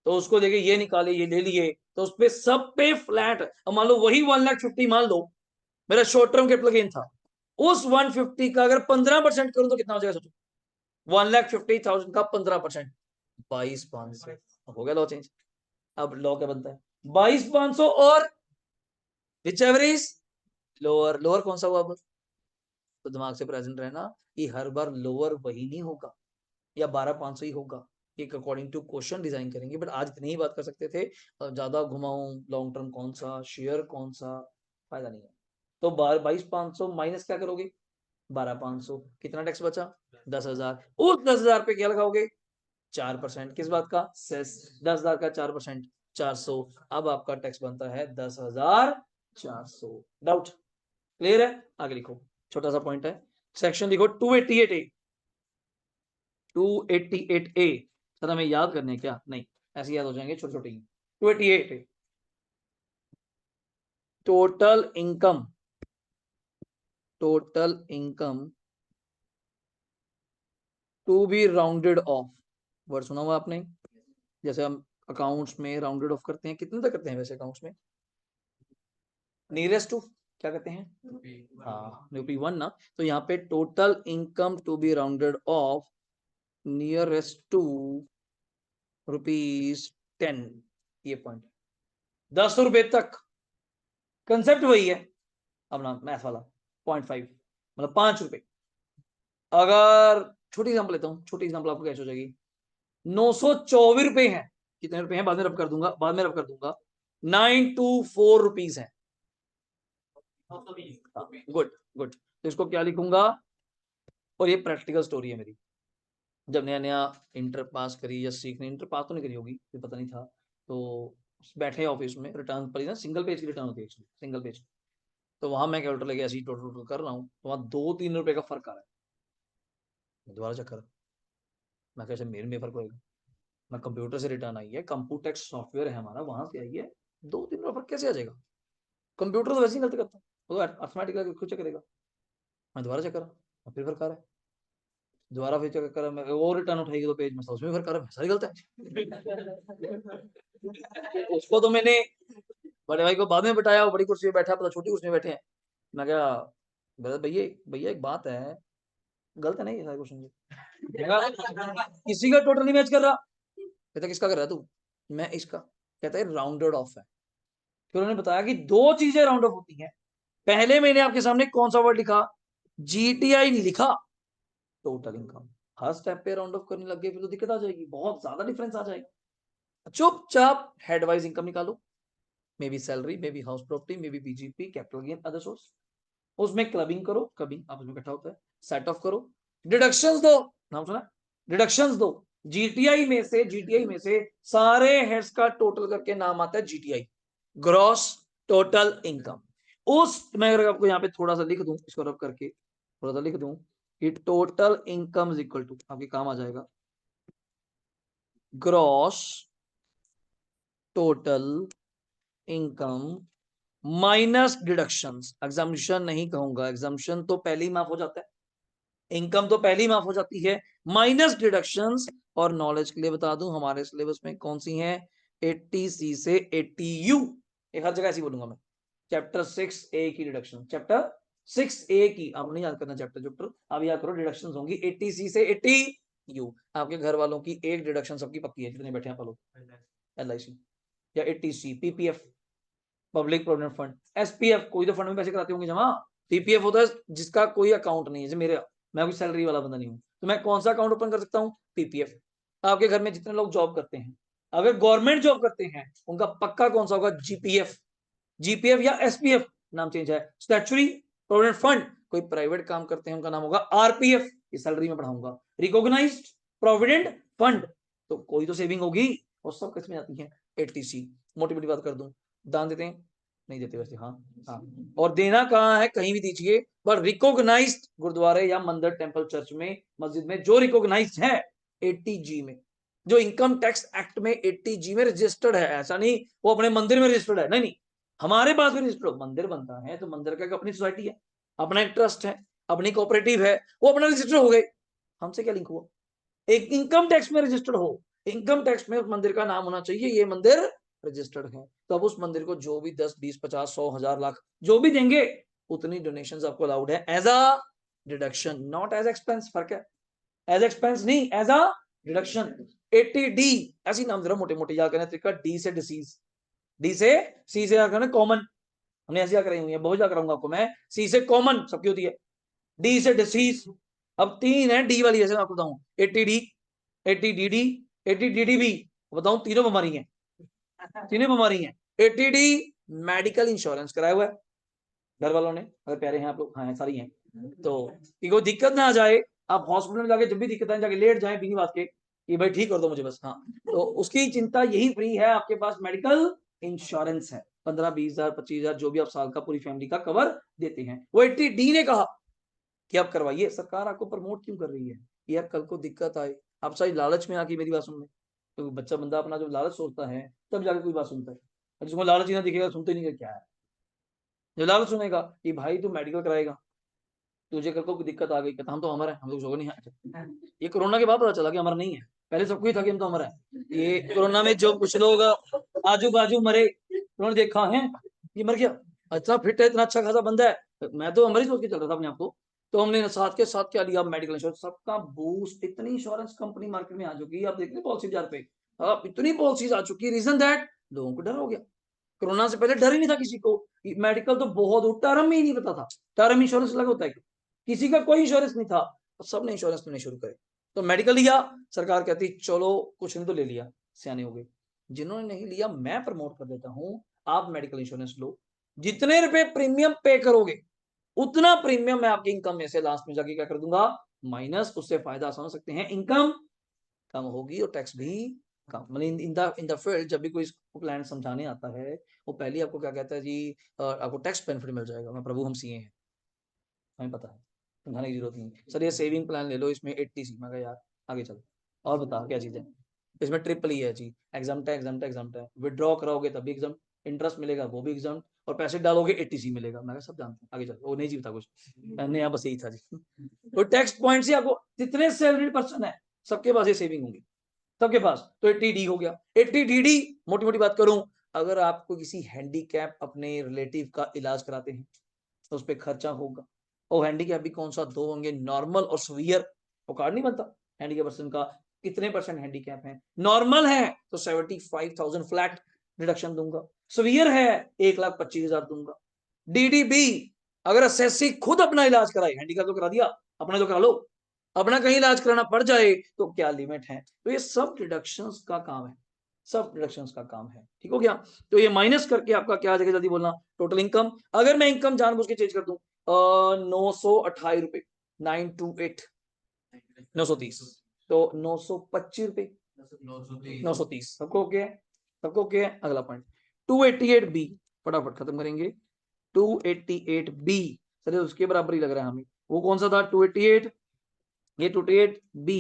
तो उसको देखे ये निकाले, ये ले लिए, तो उस पे सब पे फ्लैट। अब मान लो वही 1,50,000 मान लो मेरा शॉर्ट टर्म कैपिटल गेन था, उस 150 का अगर 15% करूं तो कितना हो जाएगा सोचो? 1,50,000 का 15%, 22,500 हो गया लॉ चेंज। अब लॉ क्या बनता है, 22,500 और which ever is lower, lower कौन सा हुआ अब, तो दिमाग से प्रेजेंट रहना कि हर बार लोअर वही नहीं होगा या 12,500 ही होगा, एक अकॉर्डिंग टू क्वेश्चन डिजाइन करेंगे। बट आज इतनी ही बात कर सकते थे, ज्यादा घुमाऊं लॉन्ग टर्म कौन सा, शेयर कौन सा, फायदा नहीं है। तो 22,500 माइनस क्या करोगे, 12,500, कितना टैक्स बचा, 10,000। उस 10,000 पे क्या लगाओगे, 4%, किस बात का, सेस। 10,000 का 4%, 400। अब आपका टैक्स बनता है 10,400। डाउट क्लियर है, आगे लिखो, छोटा सा पॉइंट है, सेक्शन लिखो 288A। 288A सर हमें याद करने क्या, नहीं ऐसे याद हो जाएंगे छोटे छोटे। 288A total income, total income to be rounded off. Word सुना हुआ आपने, जैसे हम अकाउंट्स में राउंडेड ऑफ करते हैं, कितने तक करते हैं वैसे अकाउंट्स में, नियरेस्ट टू क्या कहते हैं, हाँ रुपी 1 ना। तो यहाँ पे total income to be rounded off nearest to ₹10, ये पॉइंट 10 रुपए तक, कंसेप्ट वही है अपना मैथ वाला, 0.5 मतलब 5 रुपए। अगर छोटी एग्जांपल लेता हूँ, छोटी एग्जांपल आपको कैसे हो जाएगी, 924 रुपए हैं, कितने रुपए हैं बाद में रब कर दूंगा, बाद में रब कर दूंगा, 924 रुपीज है। गुड गुड, तो इसको क्या लिखूंगा, और ये प्रैक्टिकल स्टोरी है मेरी, जब नया नया इंटर पास करी या सीखने, इंटर पास तो नहीं करी होगी, ये पता नहीं था, तो बैठे ऑफिस में रिटर्न पर ना, सिंगल पेज की रिटर्न होती है सिंगल पेज, तो वहां मैं कैलकुलेटर लेके ऐसे ही टोटल टोटल कर रहा हूँ, तो वहां 2-3 रुपए का फर्क आ रहा है, दोबारा चेक कर, मैं कैसे मेरे में फर्क होगा, मैं कंप्यूटर से रिटर्न आई है, कंप्यूटेक्स सॉफ्टवेयर है हमारा, वहां से आई है, 2-3 रुपए फर्क कैसे आ जाएगा, कंप्यूटर तो वैसे ही गलती करता है, वो तो ऑटोमेटिकली खुद चेक करेगा, मैं दोबारा चेक करा, फिर फर्क आ रहा है, दोबारा फिर चेक करा, मैं और रिटर्न उठाएगी तो पेज में उसमें फर्क आ रहा है, सारी गलत है। उसको तो मैंने बड़े भाई को बाद में बताया, वो बड़ी कुर्सी में बैठा, पता छोटी कुर्सी में बैठे हैं, मैं क्या भैया भैया एक बात है, गलत है नहीं ये सारे क्वेश्चन, किसी का टोटल नहीं मैच कर रहा, कहता किसका कर रहा है तू, मैं इसका, कहता है राउंडेड ऑफ है। फिर उन्होंने बताया कि दो चीजें राउंड ऑफ होती हैं, पहले मैंने आपके सामने कौन सा वर्ड लिखा, जीटीआई लिखा, टोटल इनकम, हर स्टेप पे राउंड ऑफ करने लग गए फिर तो दिक्कत आ जाएगी, बहुत ज्यादा डिफरेंस आ जाएगा। चुपचाप हेडवाइज इनकम निकालो, may be salary, may be house property, may be BGP, capital gain, other source, उसमें क्लबिंग करो, कभी आपस में इकट्ठा होता है, सेट ऑफ करो, डिडक्शंस दो, नाम सुना, डिडक्शंस दो, जीटीआई में से सारे हेड्स का टोटल करके नाम आता है जीटीआई, ग्रॉस टोटल इनकम। उस मैं अगर आपको यहाँ पे थोड़ा सा लिख दूं, इसको रब करके थोड़ा सा लिख दूं कि total income is equal to, आपके काम आ जाएगा, gross total income minus deductions, exemption नहीं कहूंगा, एग्जाम्पशन तो पहले ही माफ हो जाता है, इनकम तो पहले ही माफ हो जाती है, माइनस डिडक्शंस। और नॉलेज के लिए बता दूं हमारे सिलेबस में कौन सी है, 80C से 80U, ये हर जगह ऐसी बोलूंगा मैं, चैप्टर 6A की डिडक्शन, चैप्टर 6A की, आप नहीं याद करना चैप्टर, आप याद करो डिडक्शंस होंगी 80C से 80U। आपके घर वालों की एक डिडक्शन सबकी पक्की है, जितने बैठे हैं पलो, LIC या 80C, PPF public provident fund, SPF कोई तो फंड में पैसे कराते होंगे जमा, PPF होता है जिसका कोई अकाउंट नहीं है, जैसे मेरे, मैं कोई सैलरी वाला बंदा नहीं हूँ, तो मैं कौन सा अकाउंट ओपन कर सकता हूँ, PPF। आपके घर में जितने लोग जॉब करते हैं, अगर गवर्नमेंट जॉब करते हैं उनका पक्का कौन सा होगा, जीपीएफ या SPF, नाम चेंज है, स्टैट्यूटरी प्रोविडेंट फंड। कोई प्राइवेट काम करते हैं उनका नाम होगा RPF, ये सैलरी में पढ़ाऊंगा, रिकॉग्नाइज्ड प्रोविडेंट फंड, तो कोई तो सेविंग होगी, और सब किसमें आती है, 80C। मोटी मोटी बात कर दूं, दान देते हैं, नहीं देते वैसे, हाँ हाँ, और देना कहाँ है, कहीं भी दीजिए, पर रिकॉग्नाइज्ड गुरुद्वारे या मंदिर, टेंपल, चर्च में, मस्जिद में जो रिकॉग्नाइज्ड है 80G में, जो इनकम टैक्स एक्ट में 80G में रजिस्टर्ड है, ऐसा नहीं वो अपने मंदिर में रजिस्टर्ड है, नहीं नहीं, हमारे पास भी रजिस्टर्ड, मंदिर बनता है तो मंदिर का अपनी सोसाइटी है, अपना एक ट्रस्ट है, अपनी कोऑपरेटिव है, वो अपना रजिस्टर हो गए, हमसे क्या लिंक हुआ, एक इनकम टैक्स में रजिस्टर्ड हो, इनकम टैक्स में उस मंदिर का नाम होना चाहिए, ये मंदिर रजिस्टर्ड है, तो अब उस मंदिर को जो भी 10, 20, 50, 100, 1000, लाख जो भी देंगे, उतनी डोनेशंस आपको अलाउड है as a deduction, not as expense, फर्क है। एज एक्सपेंस नहीं, एज अ डिडक्शन। 80D ऐसी नाम दे रहा मोटे मोटे याद करना तरीका, डी से डिसीज, डी से सी से याद करना कॉमन, हमने ऐसे याद कराई हुई है, बहुत याद कराऊंगा आपको मैं। सी से कॉमन सबकी होती है, डी से डिसीज। अब तीन है डी वाली, जैसे मैं आपको बताऊं 80D, 80DD, 80DDB, बताऊं तीनों बीमारी है, तीनों बीमारी है। 80D मेडिकल इंश्योरेंस कराया हुआ है घर वालों ने, अगर प्यारे हैं आप लोग, हाँ सारी हैं, तो कि कोई दिक्कत ना आ जाए, आप हॉस्पिटल में जाके जब भी दिक्कत आए जाके लेट जाए बिना बात के कि भाई ठीक कर दो मुझे बस, हाँ तो उसकी चिंता यही फ्री है, आपके पास मेडिकल इंश्योरेंस है, 15-20 हजार 25 हजार जो भी आप साल का पूरी फैमिली का कवर देते हैं। वो 80D ने कहा कि आप करवाइए। सरकार आपको प्रमोट क्यों कर रही है, यार कल को दिक्कत आए, आप सारी लालच में आके मेरी बात सुन लें, तो बच्चा बंदा अपना जो लालच सोचता है तब जाके कोई बात सुनता है, जिसको लालच ही ना दिखेगा सुनते नहीं, क्या है जो लालच सुनेगा कि भाई तू मेडिकल कराएगा, तुझे कल को कोई दिक्कत आ गई, कहता हम तो अमर है, हम लोग नहीं है। ये कोरोना के बाद पता चला कि अमर नहीं है, पहले सबको ही था कि हम तो अमर है। ये कोरोना में जो कुछ लोग आजू बाजू मरे, उन्होंने देखा है ये मर गया, इतना फिट है, इतना अच्छा खासा बंदा है, मैं तो अमर ही सोच के चल रहा था अपने आप को। तो हमने साथ के साथ क्या लिया, मेडिकल इंश्योरेंस, सबका बूस्ट, इतनी इंश्योरेंस कंपनी मार्केट में आ चुकी है, आप देख रहे पॉलिसी बाजार पे, अब इतनी पॉलिसीज आ चुकी है, रीजन दैट लोगों को डर हो गया। कोरोना से पहले डर ही नहीं था किसी को, मेडिकल तो बहुत, टर्म ही नहीं पता था, टर्म इंश्योरेंस लगा होता है, किसी का कोई इंश्योरेंस नहीं था, तो सबने इंश्योरेंस लेने शुरू करे। तो मेडिकल लिया, सरकार कहती चलो कुछ नहीं तो ले लिया, सियाने हो गए। जिन्होंने नहीं लिया मैं प्रमोट कर देता हूं, आप मेडिकल इंश्योरेंस लो, जितने रुपए प्रीमियम पे करोगे उतना प्रीमियम मैं आपकी इनकम में से लास्ट में जाके क्या कर दूंगा, माइनस। उससे फायदा समझ सकते हैं, इनकम कम होगी और टैक्स भी कम। मतलब इन द फील्ड जब भी कोई प्लान समझाने आता है, वो पहले आपको क्या कहता है जी, आपको टैक्स बेनिफिट मिल जाएगा, मैं प्रभु हम सीए हैं, हमें पता है, समझाने की जरूरत नहीं। सर ये सेविंग प्लान ले लो, इसमें 80C, मैं कहा यार आगे चलो और बता क्या चीज है, इसमें ट्रिपल ही है जी, एग्जाम है, एग्जाम है, एग्जाम है, विड्रॉ कराओगे तब भी एग्जाम, इंटरेस्ट मिलेगा वो भी एग्जाम, और पैसे डालोगे 80C मिलेगा। मैं सब जानता हूँ, आगे चलो, वो नहीं जीता कुछ, मैंने यहाँ बस यही था जी। तो टैक्स पॉइंट से आपको जितने सैलरीड पर्सन है सबके पास ये सेविंग होंगी, सबके पास। तो 80D हो गया। 80DD मोटी मोटी बात करूं, अगर आपको किसी हैंडीकैप अपने रिलेटिव का इलाज कराते हैं तो उस पर खर्चा होगा, और हैंडीकैप भी कौन सा, दो होंगे, नॉर्मल और सीवियर, वो कार्ड नहीं बनता हैंडीकैप पर्सन का, कितने परसेंट हैंडीकैप है, नॉर्मल है तो 75,000 फ्लैट डिडक्शन दूंगा, सीवियर है 1,25,000 दूंगा। DDB अगर एसएससी खुद अपना इलाज कराए, हैंडीकैप तो करा दिया, अपना तो करा लो, अपना कहीं इलाज कराना पड़ जाए तो क्या लिमिट है। तो ये सब डिडक्शंस का काम है, सब डिडक्शंस का काम है, ठीक हो गया। तो ये माइनस करके आपका क्या आ जाएगा, जल्दी बोलना, टोटल इनकम। अगर मैं इनकम जानबूझ के चेंज कर दूं 928 रुपए, 928, 930, तो 925 रुपए, 930, सबको ओके है, सबको ओके है। अगला पॉइंट 288B, फटाफट खत्म करेंगे। 288B, सर उसके बराबर ही लग रहा है हमें, वो कौन सा था 288, ये 288B।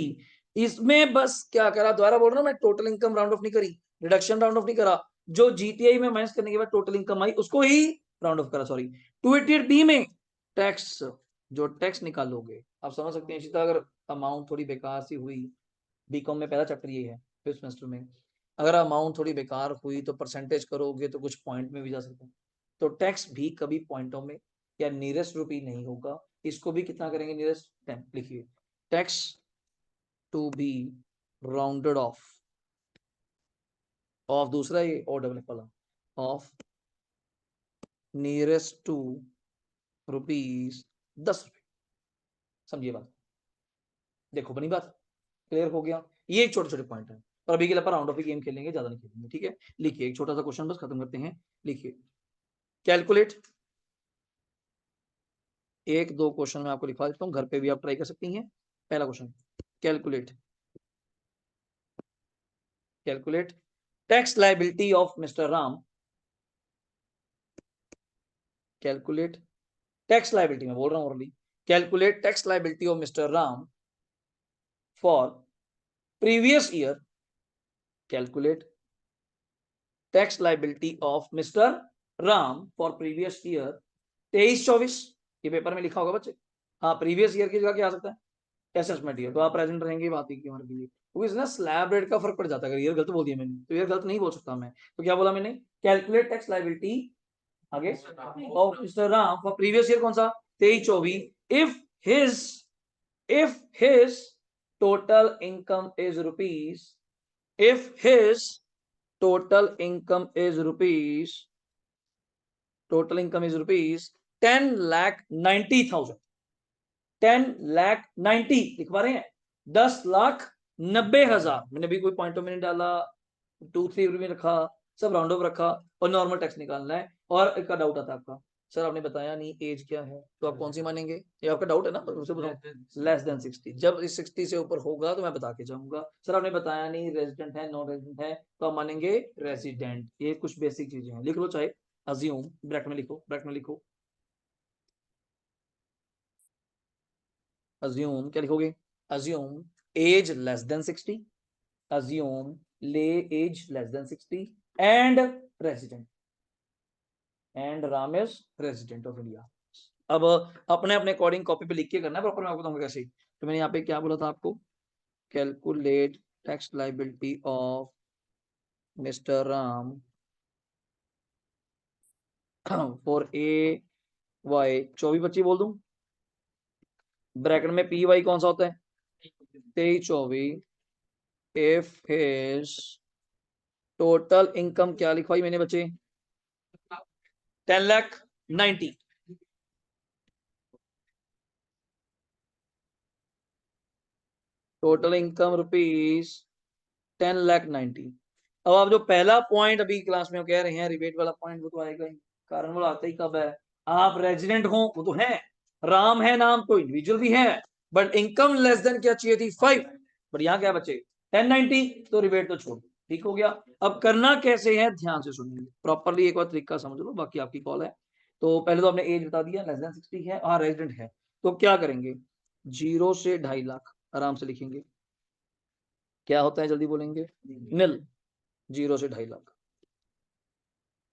इसमें बस क्या करा, दोबारा बोल रहा हूं मैं, टोटल इनकम राउंड ऑफ नहीं करी, रिडक्शन राउंड ऑफ नहीं करा, जो जीटीआई में माइनस करने के बाद टोटल इनकम आई उसको ही राउंड ऑफ करा, सॉरी। 288B में टैक्स, जो टैक्स निकालोगे, आप समझ सकते हैं इसी तरह, अगर अमाउंट थोड़ी बेकार सी हुई, बीकॉम में पहला चैप्टर ये है फिफ्थ सेमेस्टर में, अगर अमाउंट थोड़ी बेकार हुई तो परसेंटेज करोगे तो कुछ पॉइंट में भी जा सकते हैं, तो टैक्स भी कभी पॉइंटों में या नियरेस्ट रुपी नहीं होगा, इसको भी कितना करेंगे, नियरेस्ट 10 लिखिए, tax to be rounded off दूसरा ये और डबल वाला, ऑफ नियरेस्ट टू ₹10। समझिए बात, देखो बनी बात, क्लियर हो गया। ये एक छोटे छोटे पॉइंट है, और अभी के लिए राउंड ऑफ गेम खेलेंगे, ज्यादा नहीं खेलेंगे, ठीक है। लिखिए एक छोटा सा क्वेश्चन बस खत्म करते हैं, लिखिए कैलकुलेट, एक दो क्वेश्चन मैं आपको लिखवा देता हूँ, घर पे भी आप ट्राई कर सकती हैं। पहला question, calculate, calculate tax liability of mister Ram, calculate tax liability में बोल रहा हूँ already, calculate tax liability of mister Ram for previous year, calculate tax liability of mister Ram for previous year 23-24, ये पेपर में लिखा होगा बच्चे, हाँ प्रीवियस ईयर की जगह क्या आ सकता है, असेसमेंट ईयर, तो आप प्रेजेंट रहेंगे, बात ही की हमारे लिए, क्योंकि इसमें स्लैब रेट का फर्क पड़ जाता है, अगर ईयर गलत बोल दिया मैंने तो ईयर गलत नहीं बोल सकता मैं, तो क्या बोला मैंने, कैलकुलेट टैक्स लायबिलिटी आगे of mister Ram for previous year कौन सा 23-24, if his total income is rupees, if his total income is rupees 10,90,000, 10,90,000 लिख पा रहे हैं, 10,90,000। मैंने भी कोई पॉइंटों में नहीं डाला, 2-3 में रखा, सब राउंड ऑफ रखा और नॉर्मल टैक्स निकालना है। और एक का डाउट आता है आपका, सर आपने बताया नहीं एज क्या है, तो आप कौन सी मानेंगे? ये आपका डाउट है ना, उससे बताओ। Less than 60। जब इस 60 से ऊपर होगा तो मैं बता के जाऊंगा। सर आपने बताया नहीं रेजिडेंट है नॉन रेजिडेंट है, तो आप मानेंगे रेजिडेंट। ये कुछ बेसिक चीजें हैं, लिख लो चाहे अज्यूम, ब्रैकेट में लिखो, ब्रैकेट में लिखो अज्यूम। क्या लिखोगे? Assume age less than 60, assume ले age less than 60 and resident, and Ram is resident of India. अब अपने अपने अकॉर्डिंग कॉपी पे लिख के करना है प्रॉपर, मैं आपको बताऊंगा कैसे। तो मैंने यहाँ पे क्या बोला था आपको, calculate tax liability of mister Ram for A Y 24-25 बोल दूं, ब्रैकेट में पी वाई कौन सा होता है 23-24, इफ हिज टोटल इनकम क्या लिखवाई मैंने बच्चे 10,90,000, टोटल इनकम रुपीज 10,90,000। अब आप जो पहला पॉइंट अभी क्लास में कह रहे हैं रिबेट वाला पॉइंट, वो तो आएगा ही, कारण वो आता ही कब है, आप रेजिडेंट हो, वो तो है, राम है नाम तो इंडिविजुअल भी है, बट इनकम लेस देन क्या चाहिए थी 5, बट यहाँ क्या बचे 10,90, तो रिबेट तो छोड़, ठीक हो गया। अब करना कैसे है ध्यान से सुनिए प्रॉपरली, एक बार तरीका समझ लो, बाकी आपकी कॉल है। तो पहले तो आपने एज बता दिया लेस देन 60 है, हाँ रेजिडेंट है, तो क्या करेंगे 0 से 2.5 लाख आराम से लिखेंगे। क्या होता है जल्दी बोलेंगे, निल, 0 से 2.5 लाख,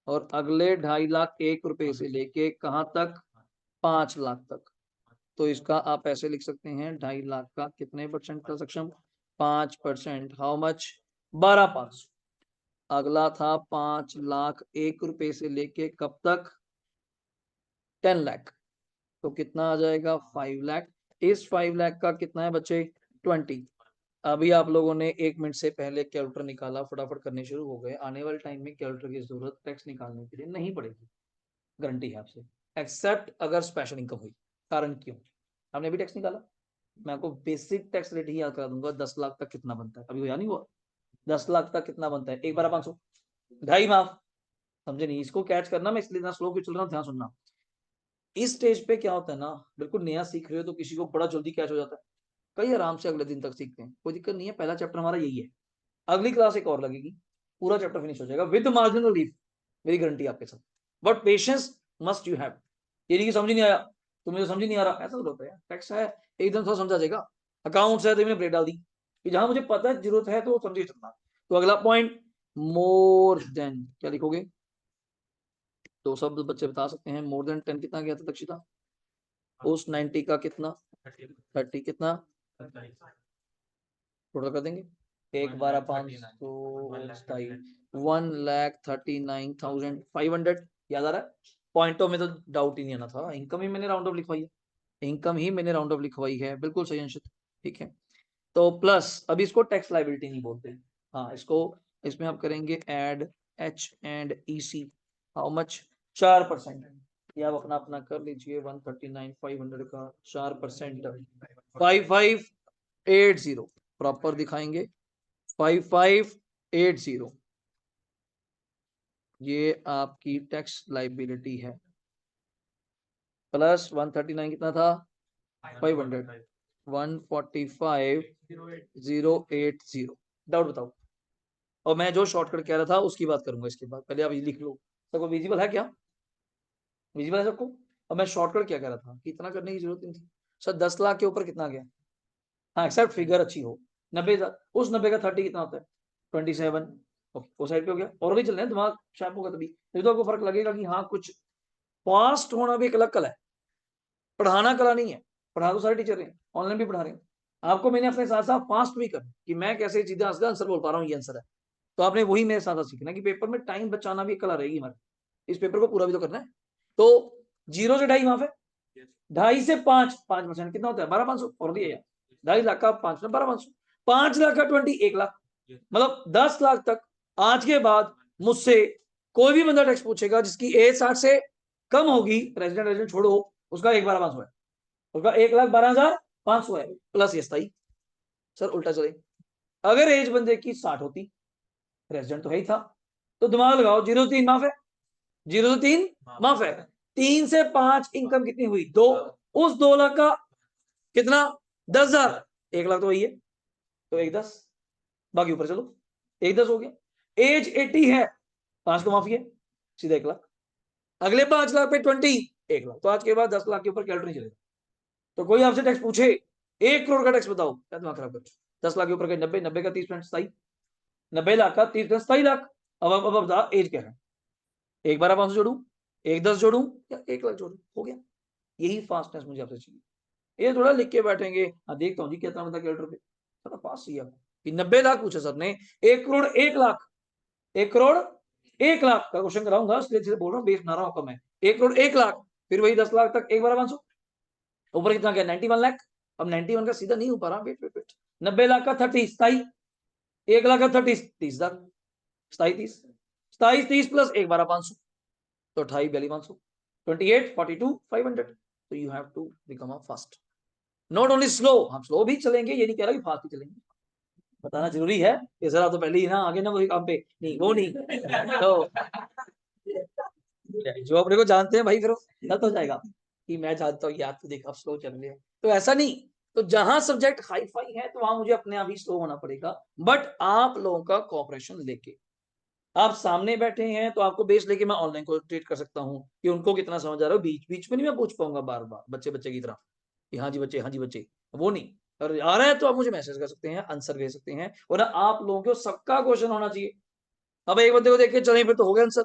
और अगले 2.5 लाख 1 रुपए से लेके कहां तक 5 लाख तक। तो इसका आप ऐसे लिख सकते हैं 2.5 लाख का कितने परसेंट का सक्षम 5%, हाउ मच 12,500। अगला था 5 लाख 1 रुपए से लेके कब तक 10 लाख, तो कितना आ जाएगा 5 लाख। इस 5 लाख का कितना है बच्चे 20। अभी आप लोगों ने 1 मिनट से पहले कैलकुलेटर निकाला, फटाफट करने शुरू हो गए, आने वाले टाइम में कैलकुलेटर की जरूरत टैक्स निकालने के लिए नहीं पड़ेगी, गारंटी है आपसे, एक्सेप्ट अगर स्पेशल इनकम हुई। कारण क्यों, हमने अभी टैक्स निकाला, मैं आपको बेसिक टैक्स रेट ही याद करा दूंगा, 10 लाख तक कितना बनता है, अभी याद नहीं हुआ 10 लाख तक कितना बनता है, 1/12,500, ढाई माफ, समझे नहीं, इसको कैच करना, मैं इसलिए इतना स्लो क्यों चल रहा हूँ ध्यान सुनना। इस स्टेज पे क्या होता है ना, बिल्कुल नया सीख रहे हो तो किसी को बड़ा जल्दी कैच हो जाता है, कई आराम से अगले दिन तक सीखते हैं, कोई दिक्कत नहीं है, पहला चैप्टर हमारा यही है, अगली क्लास एक और लगेगी, पूरा चैप्टर फिनिश हो जाएगा विद मार्जिनल रिलीफ, मेरी गारंटी आपके साथ, but patience must you have. ये नहीं समझ नहीं आया तो मुझे समझ नहीं आ रहा, ऐसा तो होता है, टैक्स है एकदम थोड़ा समझा जाएगा, अकाउंट्स है तो मैंने ब्रेक डाल दी कि जहां मुझे पता है जरूरत है तो समझिए चलना। तो अगला पॉइंट मोर देन, क्या लिखोगे, दो शब्द बच्चे बता सकते हैं, मोर देन 10 कितना गया था दक्षिता, उस 90 का कितना 30 कितना टोटल कर देंगे, 1/12,500 1,39,500, याद आ रहा है, पॉइंटों में तो डाउट ही नहीं आना था, इनकम ही मैंने राउंड ऑफ लिखवाई है, इनकम ही मैंने राउंड ऑफ लिखवाई है, बिल्कुल सही अंशित, ठीक है। तो प्लस अभी इसको टैक्स लाइबिलिटी नहीं बोलते, हाँ इसको, इसमें आप करेंगे add H and E C, how much 4%, ये आप अपना अपना कर लीजिए, 139,500 का 4% 5580, प्रॉपर दिखाएंगे 5580, ये आपकी टैक्स लाइबिलिटी है, प्लस 139 कितना था 500, 145,080, डाउट बताओ। और मैं जो शॉर्टकट कह रहा था उसकी बात करूंगा इसके बाद, पहले आप ये लिख लो, सबको विजिबल है क्या, विजिबल है सबको। और मैं शॉर्टकट क्या कह रहा था कि इतना करने की जरूरत नहीं थी सर, 10 लाख के ऊपर कितना गया, हाँ एक्सेप्ट फिगर अच्छी हो 90,000, उस 90 का 30 कितना होता है 27, ओके वो साइड पे हो गया, और भी चल रहे हैं दिमाग शार्प होगा तभी तो आपको फर्क लगेगा कि हाँ कुछ फास्ट होना भी एक अलग कला है, पढ़ाना कला नहीं है, पढ़ा तो सारे टीचर हैं, ऑनलाइन भी पढ़ा रहे हैं, आपको मैंने अपने साथ साथ फास्ट भी करना कि मैं कैसे सीधा आंसर बोल पा रहा हूँ, ये आंसर है, तो आपने वही मेरे साथ सीखना कि पेपर में टाइम बचाना भी एक कला रहेगी हमारे, इस पेपर को पूरा भी तो करना है। तो 0 से 2.5 माफ है, 2.5 से 5, 5% कितना होता है 12,500, और भी है 2.5 लाख का 5 ना 12,500, 5 लाख का 20 1 लाख, मतलब 10 लाख तक आज के बाद मुझसे कोई भी बंदा टैक्स पूछेगा जिसकी एज 60 से कम होगी, रेजिडेंट रेजिडेंट छोड़ो, उसका 1,12,500 है, उसका 1,12,500 है प्लस ये स्थाई। सर उल्टा चले, अगर एज बंदे की 60 होती, रेजिडेंट तो है ही था, तो दिमाग लगाओ, 0 से 3 माफ है, 0 से 3 माफ है, 3 से 5 इनकम कितनी हुई 2, उस 2 लाख का कितना 10,000, 1 लाख तो वही है, तो 1,10, बाकी ऊपर चलो 1,10 हो गया। एज 80 है, 5 तो माफी है, सीधा 1 लाख, अगले 5 लाख पे 20 1 लाख, तो आज के बाद 10 लाख के ऊपर कैलकुलेट नहीं चलेगा। तो कोई आपसे टैक्स पूछे 1 करोड़ का टैक्स बताओ, क्या दिमाग खराब कर, 10 लाख के ऊपर 90, 90 का 30% 27, 90 लाख का 30% 27 लाख। अब बता एज क्या है, 1,12,500 जोड़ू, 1,10 जोड़ू या 1 लाख जोड़ू, हो गया। यही फास्टनेस मुझे आपसे चाहिए, ये थोड़ा लिख के बैठेंगे, हाँ देखता हूँ जी कितना बता कैलकुलेटर पे, थोड़ा पास ही आपको कि 90 लाख पूछा सर ने, 1 करोड़ 1 लाख, 1 करोड़ 1 लाख का क्वेश्चन कराऊंगा, इसलिए सीधे बोल रहा हूँ, बेस बना रहा हूँ आपका मैं, 1 करोड़ 1 लाख, फिर वही 10 लाख तक 1,12,500, ऊपर कितना गया 91 लाख, अब 91 का सीधा नहीं हो पा रहा, वेट वेट वेट, 90 लाख का 30 27, 1 लाख का 30 30 लाख, 27 30 27 30 प्लस 1,12,500, तो 28 42,500, 28 42 500, तो you have to become a fast, not only slow, हम स्लो भी चलेंगे, ये नहीं कह रहा कि फास्ट भी चलेंगे, बताना जरूरी है, ये सर आप तो पहले ही ना आगे ना वही काम पे, नहीं वो नहीं, तो जो अपने को जानते हैं भाई फिर गलत हो जाएगा कि मैं जानता हूँ यार तू देख अब स्लो चल रहे हैं, तो ऐसा नहीं, तो जहां सब्जेक्ट हाई फाई है तो वहां मुझे अपने आप ही स्लो होना पड़ेगा, बट आप लोगों का कोऑपरेशन लेके, आप सामने बैठे हैं तो आपको बेस लेके मैं ऑनलाइन को ट्रीट कर सकता हूँ कि उनको कितना समझ आ रहा है, बीच बीच में नहीं मैं पूछ पाऊंगा बार बार बच्चे बच्चे की तरह कि हाँ जी बच्चे, हाँ जी बच्चे, वो नहीं, अगर आ रहा है तो आप मुझे मैसेज कर सकते हैं, आंसर भेज सकते हैं, और आप लोगों को सबका क्वेश्चन होना चाहिए। अब एक बंदे को देख के चले फिर तो हो गया आंसर,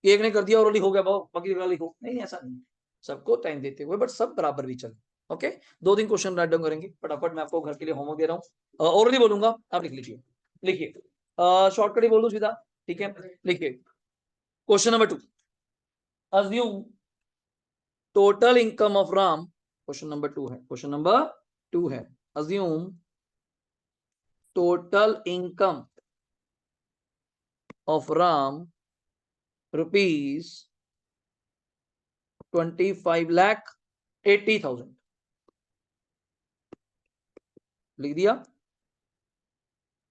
एक ने कर दिया और हो गया बाकी लिखो, नहीं ऐसा नहीं, सबको टाइम देते हुए बट सब बराबर भी चले। ओके, 2 दिन क्वेश्चन राइट डाउन करेंगे फटाफट, मैं आपको घर के लिए होमवर्क दे रहा हूँ, और नहीं बोलूंगा, आप लिख लीजिए, लिखिए, शॉर्टकट ही बोल दूं सीधा, ठीक है, लिखिए, question number 2, assume total income of Ram, question number 2 है, क्वेश्चन नंबर 2 है, assume total income of Ram rupees 25,80,000, लिख दिया,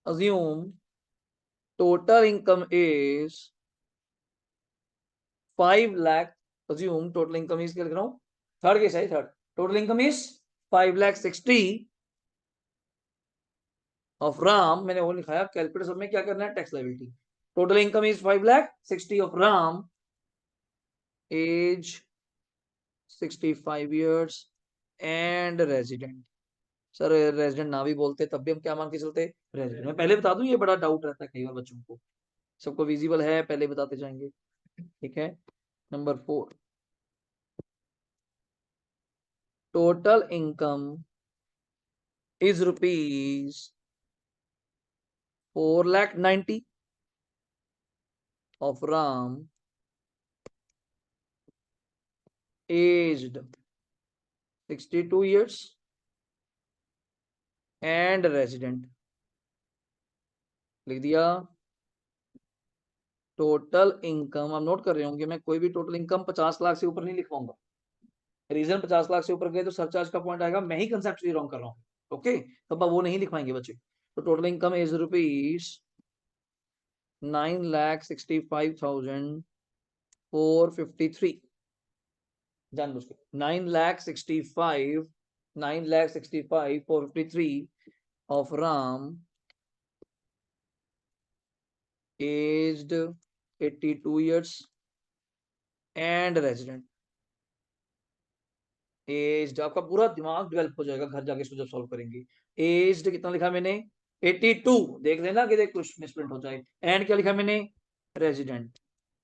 assume total income is 5 lakh, assume total income is क्या लिख रहा हूं, थर्ड केस है, third, total income is 5,60,000 of ram, मैंने वो लिखाया, कैलकुलेटर सब में क्या करना है, tax liability, total income is 5,60,000 of ram, age 65 years and resident, sir resident ना भी बोलते तब भी हम क्या मान के चलते, रेजिडेंट, मैं पहले बता दूं, ये बड़ा डाउट रहता है कई बार बच्चों को, सबको विजिबल है पहले बताते जाएंगे, ठीक है। Number 4, total income is rupees 4,90,000 of ram, aged 62 years and resident, लिख दिया। टोटल इनकम आप नोट कर रहे होंगे, मैं कोई भी टोटल इनकम 50 लाख से ऊपर नहीं लिख पाऊंगा, रीजन 50 लाख से ऊपर गए तो सरचार्ज का पॉइंट आएगा, मैं ही कंसेप्चुअली रॉन्ग कर रहा हूँ, ओके, तो अब वो नहीं लिखवाएंगे बच्चे, तो टोटल इनकम इज रुपीज 9,65,453, जान बुझ के 9,65,453 of ram, aged 82 years and resident, aged, आपका पूरा दिमाग डेवलप हो जाएगा घर जाके इसको जब सॉल्व करेंगे। एज्ड कितना लिखा मैंने 82, देख लेना कि देख कुछ मिसप्रिंट हो जाए, एंड क्या लिखा मैंने रेजिडेंट।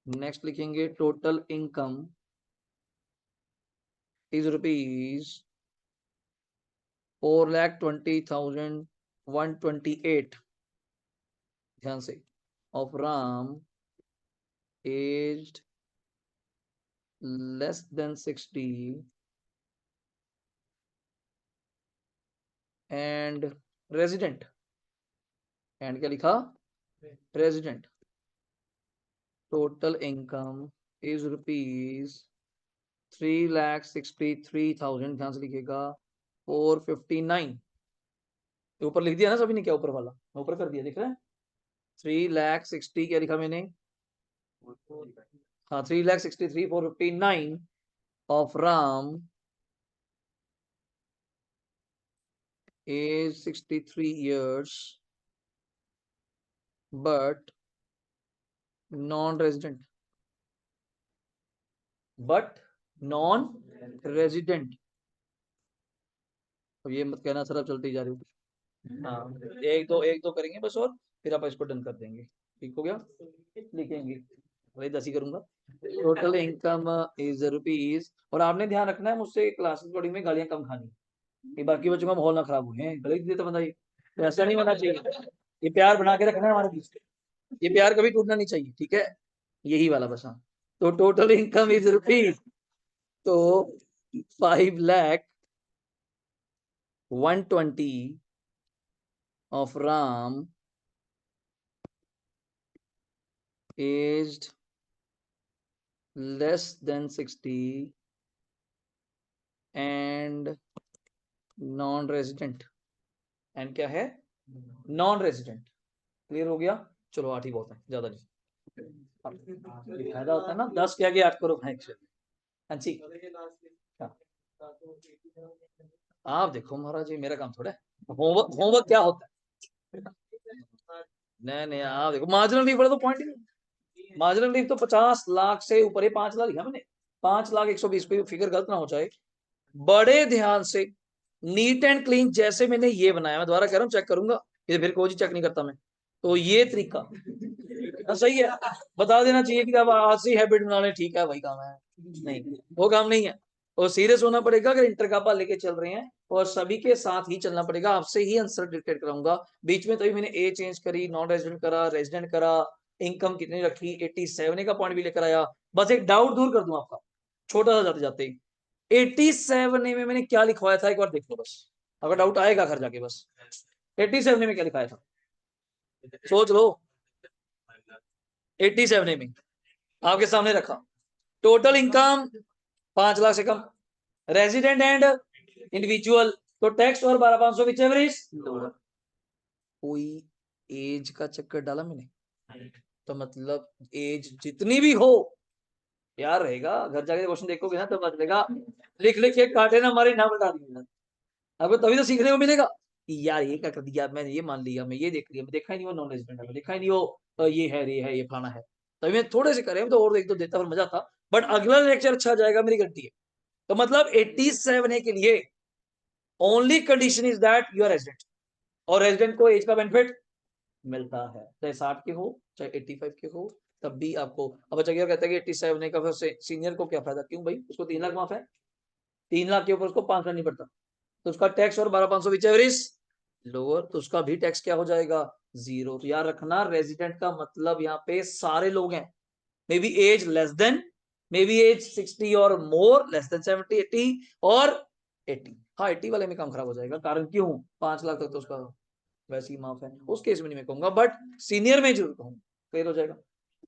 नेक्स्ट लिखेंगे टोटल इनकम इज रुपीज 4,20,128, ध्यान से, of Ram, aged less than 60 and resident, and क्या लिखा, रेजिडेंट, टोटल इनकम इज ₹3,63,000, ध्यान से लिखिएगा 459, ऊपर लिख दिया ना सभी ने, क्या ऊपर वाला ऊपर कर दिया, दिख रहा है 3,60,000 क्या लिखा मैंने, हाँ 3,63,459 of Ram is 63 years but non-resident, अब ये मत कहना सर अब चलती जा रही हूँ, हाँ एक दो करेंगे बस और फिर आप इसको डन कर देंगे, ठीक हो गया, लिखेंगे वही 10 ही करूंगा। टोटल इनकम इज रुपीज, और आपने ध्यान रखना है मुझसे क्लास रिकॉर्डिंग में गालियां कम खानी, ये बाकी बच्चों का माहौल ना खराब हुए, गलत देता बंदा, ये ऐसा नहीं होना चाहिए, ये प्यार बना के रखना है हमारे बीच, ये प्यार कभी टूटना नहीं चाहिए, ठीक है, यही वाला बस। हाँ तो टोटल इनकम इज रुपीज, तो 5,120,000 of Ram aged less than 60 and non-resident, and क्या है, नॉन रेजिडेंट, क्लियर हो गया, चलो 8 ही बहुत है, ज्यादा नहीं, फायदा होता है ना, 10 के आगे 8 करो भाई, हाँ जी, आप देखो महाराज जी मेरा काम थोड़ा है, होमवर्क होमवर्क क्या होता है, नहीं नहीं आप देखो मार्जिनल लीव तो पॉइंट ही नहीं, मार्जिनल लीव तो 50 लाख से ऊपर है, 5 लाख लिखा मैंने, 5,120 पे फिगर गलत ना हो जाए, बड़े ध्यान से नीट एंड क्लीन जैसे मैंने ये बनाया, मैं दोबारा कह रहा हूँ चेक करूंगा, ये फिर कोई चेक नहीं करता मैं, तो ये तरीका सही है, बता देना चाहिए कि अब आज से हैबिट बना ले, ठीक है वही काम है, नहीं वो काम नहीं है, और सीरियस होना पड़ेगा, अगर इंटर का लेके चल रहे हैं और सभी के साथ ही चलना पड़ेगा, आपसे ही आंसर डिक्टेट कराऊंगा, बीच में तभी मैंने ए चेंज करी, नॉन रेजिडेंट करा, रेजिडेंट करा, इनकम कितनी रखी 87 का पॉइंट भी लेकर आया, बस एक डाउट दूर कर दूं आपका छोटा सा जाते जाते, 87 में मैंने क्या लिखवाया था एक बार देख लो बस, अगर डाउट आएगा घर जाके बस, 87 में क्या लिखाया था सोच लो, 87 में आपके सामने रखा, टोटल इनकम 5 लाख से कम, रेजिडेंट एंड इंडिविजुअल, तो टैक्स और 12,500 विच एवर इज लोअर, कोई एज का चक्कर डाला मैंने, तो मतलब एज जितनी भी हो यार रहेगा, घर जाके क्वेश्चन देखोगे ना तो पता चलेगा, लिख लिख के काटे ना हमारे नाम बता दिए, आपको तभी तो सीखने को मिलेगा कि यार ये क्या कर दिया, मैंने ये मान लिया, मैं ये देख लिया, मैं देखा ही नहीं वो नॉन रेजिडेंट है, मैं देखा ही नहीं वो ये है ये फलाना है, तभी मैं थोड़े से करे तो और एक दो देता फिर मजा था, बट अगला लेक्चर अच्छा जाएगा मेरी गारंटी है, तो मतलब 87 के लिए only condition is that you are resident, और रेजिडेंट को एज का बेनिफिट मिलता है, चाहे 60 के हो चाहे 85 के हो, तब भी आपको, अब बच्चा क्या कहता है कि 87 का फिर सीनियर को क्या फायदा, क्यों भाई, उसको 3 लाख माफ है, 3 लाख के ऊपर उसको 5 लाख नहीं पड़ता, तो उसका टैक्स और 12,500 विच एवर इज लोअर, तो उसका भी टैक्स क्या हो जाएगा, 0, तो याद रखना रेजिडेंट का मतलब यहाँ पे सारे लोग हैं, may be age less than, may be age 60 और मोर, लेस देन 70 80 और 80, हाँ 80 वाले में काम खराब हो जाएगा, कारण क्यों, 5 लाख तक तो उसका वैसे ही माफ है, उस केस में नहीं मैं कहूंगा, बट सीनियर में जरूर कहूंगा, क्लियर हो जाएगा,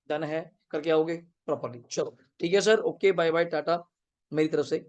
डन है, करके आओगे प्रॉपरली, चलो ठीक है sir, okay bye bye tata मेरी तरफ से।